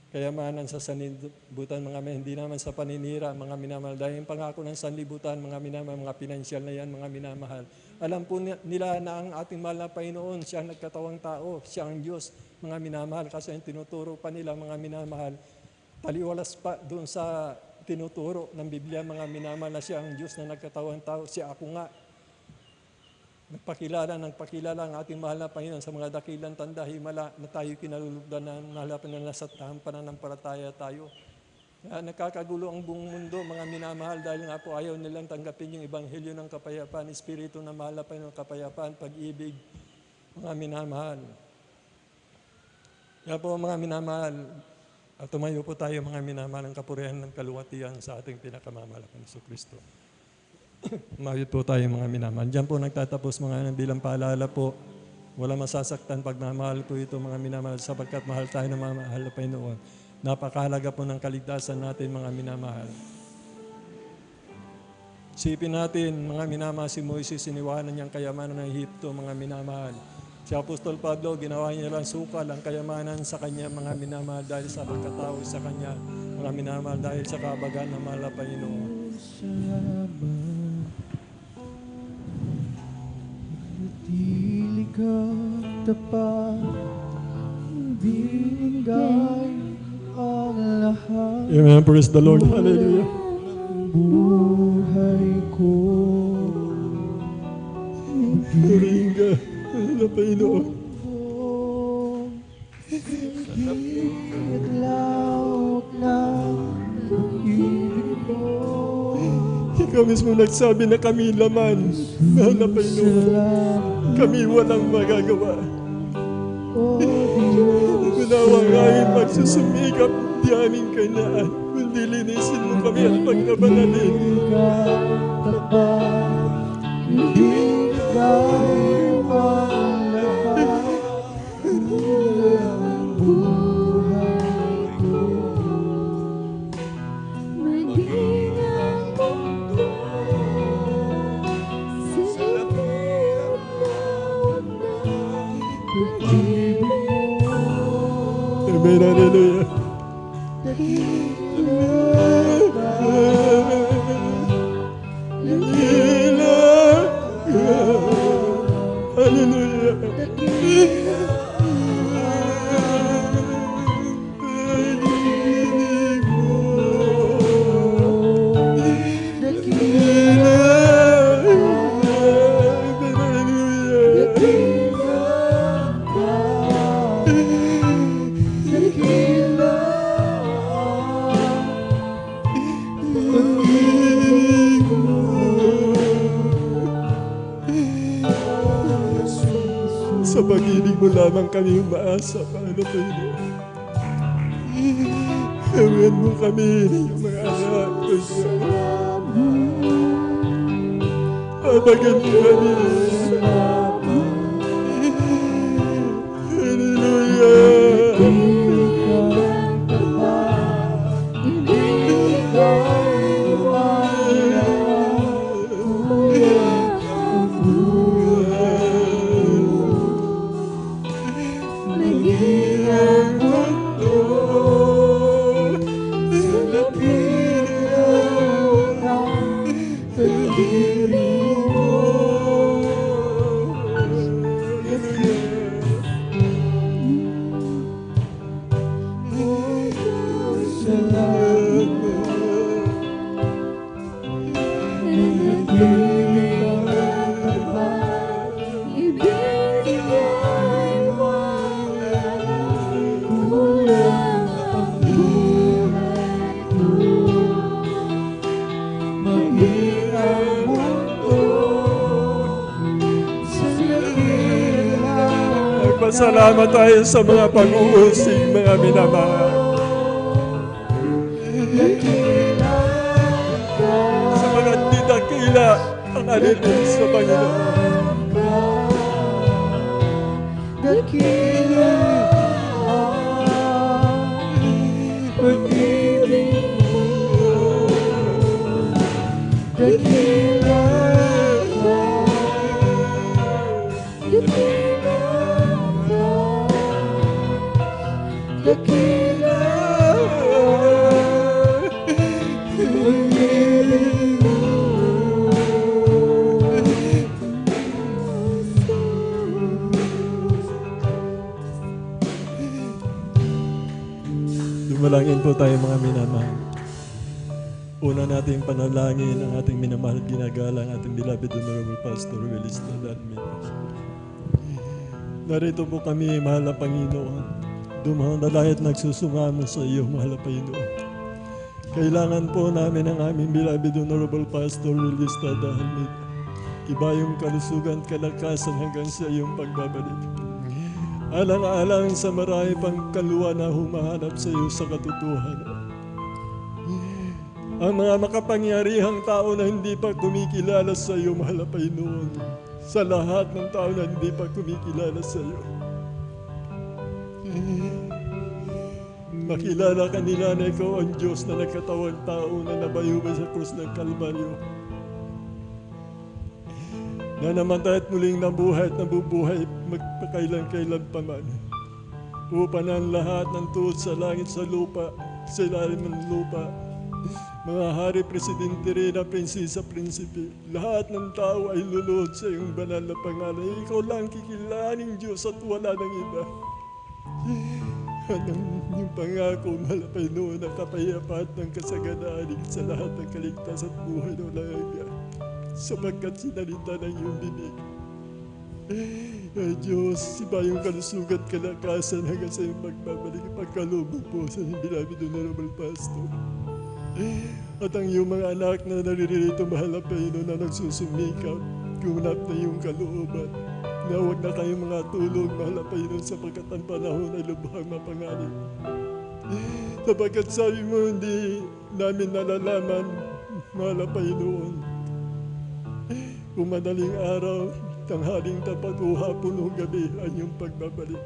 Speaker 2: kayamanan sa sanlibutan, hindi naman sa paninira, mga minamahal. Dahil yung pangako ng sanlibutan, mga minamahal, mga pinansyal na yan, mga minamahal. Alam po nila na ang ating mahal na Panginoon, siya ang nagkatawang tao, siya ang Diyos, mga minamahal. Kasi yung tinuturo pa nila, mga minamahal, taliwalas pa doon sa tinuturo ng Biblia, mga minamahal, na siya ang Diyos na nagkatawang tao, siya ako nga. Nagpakilala ang ating mahal na Panginoon sa mga dakilang tanda, himala na tayo kinalulugdan na nahalapan na nasa tahang pananampalataya tayo. Kaya nakakagulo ang buong mundo, mga minamahal, dahil nga po ayaw nilang tanggapin yung ebanghelyo ng kapayapaan, espiritu na mahal na Panginoon, kapayapaan, pag-ibig, mga minamahal. Kaya po mga minamahal, at tumayo po tayo mga minamahal ng kapurihan ng kaluwatian sa ating pinakamamahal na Jesucristo. Mahit po tayo mga minamahal. Diyan po nagtatapos mga bilang paalala po. Wala masasaktan pagmamahal po ito mga minamahal sapagkat mahal tayo ng mahal na Panginoon. Napakahalaga po ng kaligtasan natin mga minamahal. Sipin natin mga minamahal, si Moises siniwanan niyang kayamanan ng Ehipto mga minamahal. Si Apostol Pablo ginawa niya lang sukal ang kayamanan sa kanya mga minamahal dahil sa pagkatao sa kanya mga minamahal dahil sa kabagan ng mahal na Panginoon.
Speaker 4: Tili ka tapat, binigay ang lahat.
Speaker 2: Amen. Praise the Lord. Hallelujah.
Speaker 4: Buhay ko.
Speaker 2: Purihin ka na Panginoon.
Speaker 4: Naglawak na pag-ibig mo.
Speaker 2: Ikaw mismo nagsabi na kami laman. Mahal na Panginoon. Kami walang magagawa. Gunawa ngayon magsusumikap di aming kanyaan. Kundi linisin mo kami at pagkabanalin. Amen. Hallelujah. Sa pag-ibig mo lamang kami umaasa, Panginoon Panginoon. Gawin mo kami, yung mga anak ko siya. Pabagan mo kami. Pasalamat tayo sa mga pag-uusig, mga minamahal. Sa mga didakila ang alipin sa Panginoon.
Speaker 4: Dakila pag-ibig mo. Dakila dakila pag-ibig mo.
Speaker 2: Dumalangin po tayo, mga minamahal. Una nating panalangin ang ating minamahal at ginagalang ating beloved Honorable Pastor Willis Nadalmin. Narito po kami, mahal na Panginoon. Dumangalay at nagsusumamo sa iyo, mahal na Panginoon. Kailangan po namin ang aming beloved Honorable Pastor Willis Nadalmin. Iba yung kalusugan at kalakasan hanggang sa iyong pagbabalik. Alang-alang sa marami pang kaluluwa na humahanap sa iyo sa katotohanan. Ang mga makapangyarihang tao na hindi pa kumikilala sa iyo, mahal na Panginoon. Sa lahat ng tao na hindi pa kumikilala sa iyo. Makilala kanila na ikaw ang Diyos na nagkatawang tao na nabayubay sa krus ng Kalbaryo. Na namatay at muling nabuhay at nabubuhay magpakailan-kailan pa man. Upang ang lahat ng tuhod sa langit, sa lupa, sa ilalim ng lupa, mga hari, presidente rin, prinsesa, prinsipe, lahat ng tao ay luluhod sa iyong banal na pangalan. Ikaw lang kikilaning Diyos at wala ng iba. Yung pangako, mahal na Panginoon, ang kapayapaan ng kasaganaan sa lahat ng kaligtas at buhay na walang hanggan. Sapagkat sinalita ng iyong bibig. Ay Diyos, iba yung kalusugan, kalakasan hanggang sa iyong pagbabalik, pagkalubog po sa iyong beloved Honorable Pastor. At ang iyong mga anak na naririto, mahal na Panginoon, na nagsusumikap, kunap na iyong kalooban, na huwag na kayong mga tulog, mahal na Panginoon, sapagkat ang panahon ay lubhang mapanganib. Sapagkat sabi mo, hindi namin nalalaman, mahal na Panginoon, kung madaling araw, tanghaling tapat o hapon o gabi ang iyong pagbabalik.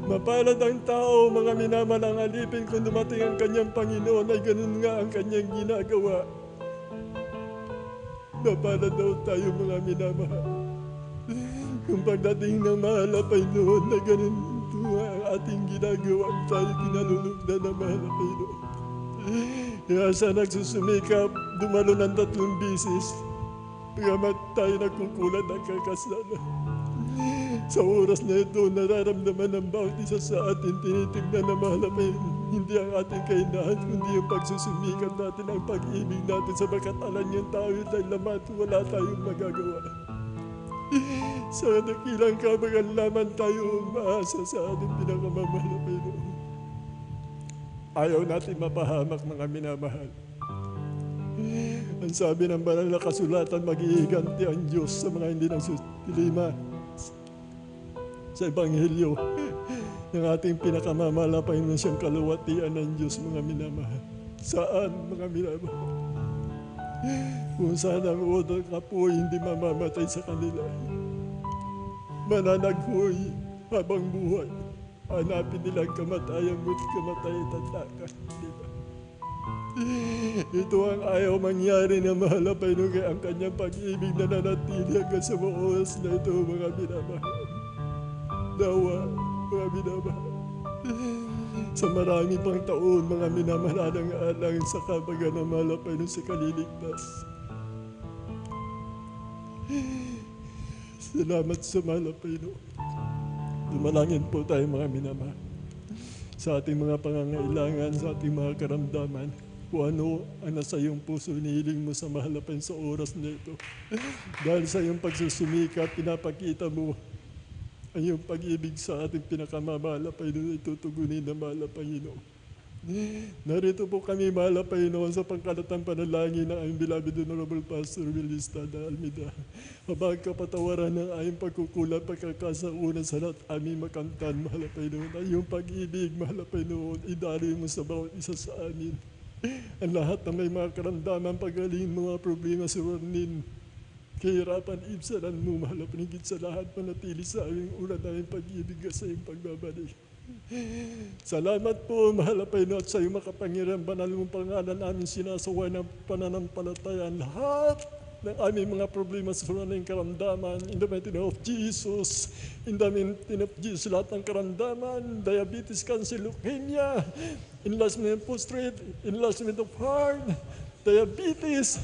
Speaker 2: Mapalad ang tao, mga minamalang alipin, kung dumating ang kanyang Panginoon ay ganun nga ang kanyang ginagawa. Mapalad daw tayo, mga minamahal. Kung pagdating ng mahal na Panginoon na ganun nga ang ating ginagawa, tayo kinalulugdan ng mahal na Panginoon. Kaya siya nagsusumikap, dumalo ng 3 bisis. Pagamat tayo nagkukulat ng kakasalanan. Sa oras na ito, nararamdaman ng bawat isa sa atin, tinitignan na mahal na hindi ang ating kainahan, kundi yung pagsusumikap natin, ang pag-ibig natin, sapagkat alam niyang tao yun ay lamat, wala tayong magagawa. Sa dakilang kabagan lamang tayo umaasa sa ating pinakamamahal na Panginoon. Ayaw natin mapahamak, mga minamahal. Ang sabi ng banal na kasulatan, mag-iiganti ang Diyos sa mga hindi nagsusilima sa Ebanghelyo ng ating pinakamamahal na Panginoon, siyang kaluwatian ng Diyos, mga minamahal. Saan, mga minamahal? Kung saan ang utak na po hindi mamamatay sa kanila. Mananaghoy habang buhay. Hanapin nilang kamatayan mo't kamatayan tatakan. Diba? Ito ang ayaw mangyari na mahal na Panginoon, kaya ang kanyang pag-ibig na nanatili hanggang sa mga oras na ito, mga minamahal. Dawa, mga minamahal. Sa marami pang taon, mga minamahal, alang sa kabagan ng mahal na Panginoon sa kaliligtas. Salamat sa mahal na Panginoon. Dumalangin po tayo, mga minamahal, sa ating mga pangangailangan, sa ating mga karamdaman. Kung ano ang nasa iyong puso, inihiling mo sa mahal na Panginoon sa oras na ito. Dahil sa iyong pagsusumikap, pinapakita mo ang iyong pag-ibig sa ating pinakamamahal na Panginoon, itutugunin na mahal na Panginoon. Narito po kami, mahal na Panginoon, sa pangkalatang panalangin ng aming beloved Honorable Pastor Wilista de Almeida. Mabag kapatawaran ng aming pagkukulang, pagkakasauna sa lahat aming makamtan, mahal na Panginoon. Ay yung pag-ibig, mahal na Panginoon, idali mo sa bawat isa sa amin. Ang lahat na may mga karamdaman, pagaling mga problema sa Ronnin, kahirapan, ibsalan mo, mahal na Panginoon, sa lahat, manatili sa aming ulan aming pag-ibig sa iyong pagbabalik. Salamat po, mahal na Panginoon, at sa iyong makapangyarihan, banal mong pangalan namin sinasaway ng pananampalataya lahat ng aming mga problema sa ng karamdaman. In the mighty name of Jesus, in the mighty name of Jesus, lahat ng karamdaman, diabetes, cancer, leukemia, enlargement of prostate, enlargement of heart, diabetes,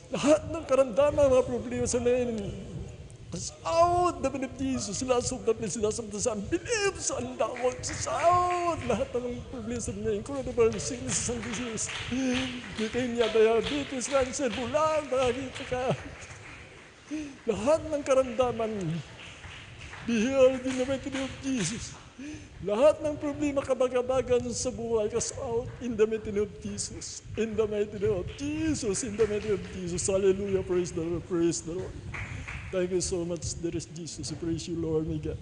Speaker 2: lahat ng karamdaman, mga problema sa out the name of Jesus, sinasok natin, sinasok sa believe sa andawag, out lahat ng problema sa mga incredible sickness and disease. Leukemia, diabetes, cancer, bulag, makakita ka. Lahat ng karamdaman, be healed in the mighty name of Jesus. Lahat ng problema, kabagabagan sa buhay, kas out in the mighty name of Jesus. In the mighty name of Jesus, in the mighty name of Jesus. Hallelujah, praise the Lord, praise the Lord. Thank you so much, dear Jesus. Praise you, Lord, my God.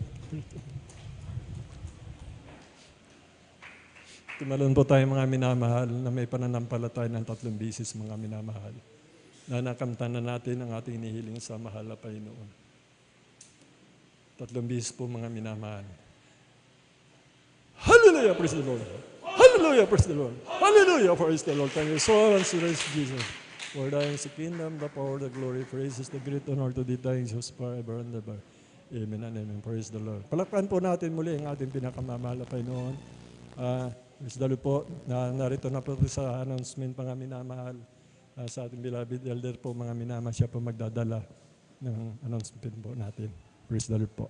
Speaker 2: Tumalon po tayo, mga minamahal, na may pananampalataya ng 3 bisis, mga minamahal, na nakamtan na natin ang ating inihiling sa mahal na Panginoon. 3 bisis po, mga minamahal. Hallelujah, praise the Lord. Hallelujah, praise the Lord. Hallelujah, praise the Lord. Thank you so much, praise Jesus. For thine is the kingdom, the power, the glory, praises, the great honor to thee, thanks, Jesus, forever and ever. Amen and amen. Praise the Lord. Palakpan po natin muli ang ating pinakamamahal na Panginoon. Praise the Lord po, narito na po sa announcement, mga minamahal, sa ating beloved elder po, mga minamahal, siya po magdadala ng announcement po natin. Praise the Lord po.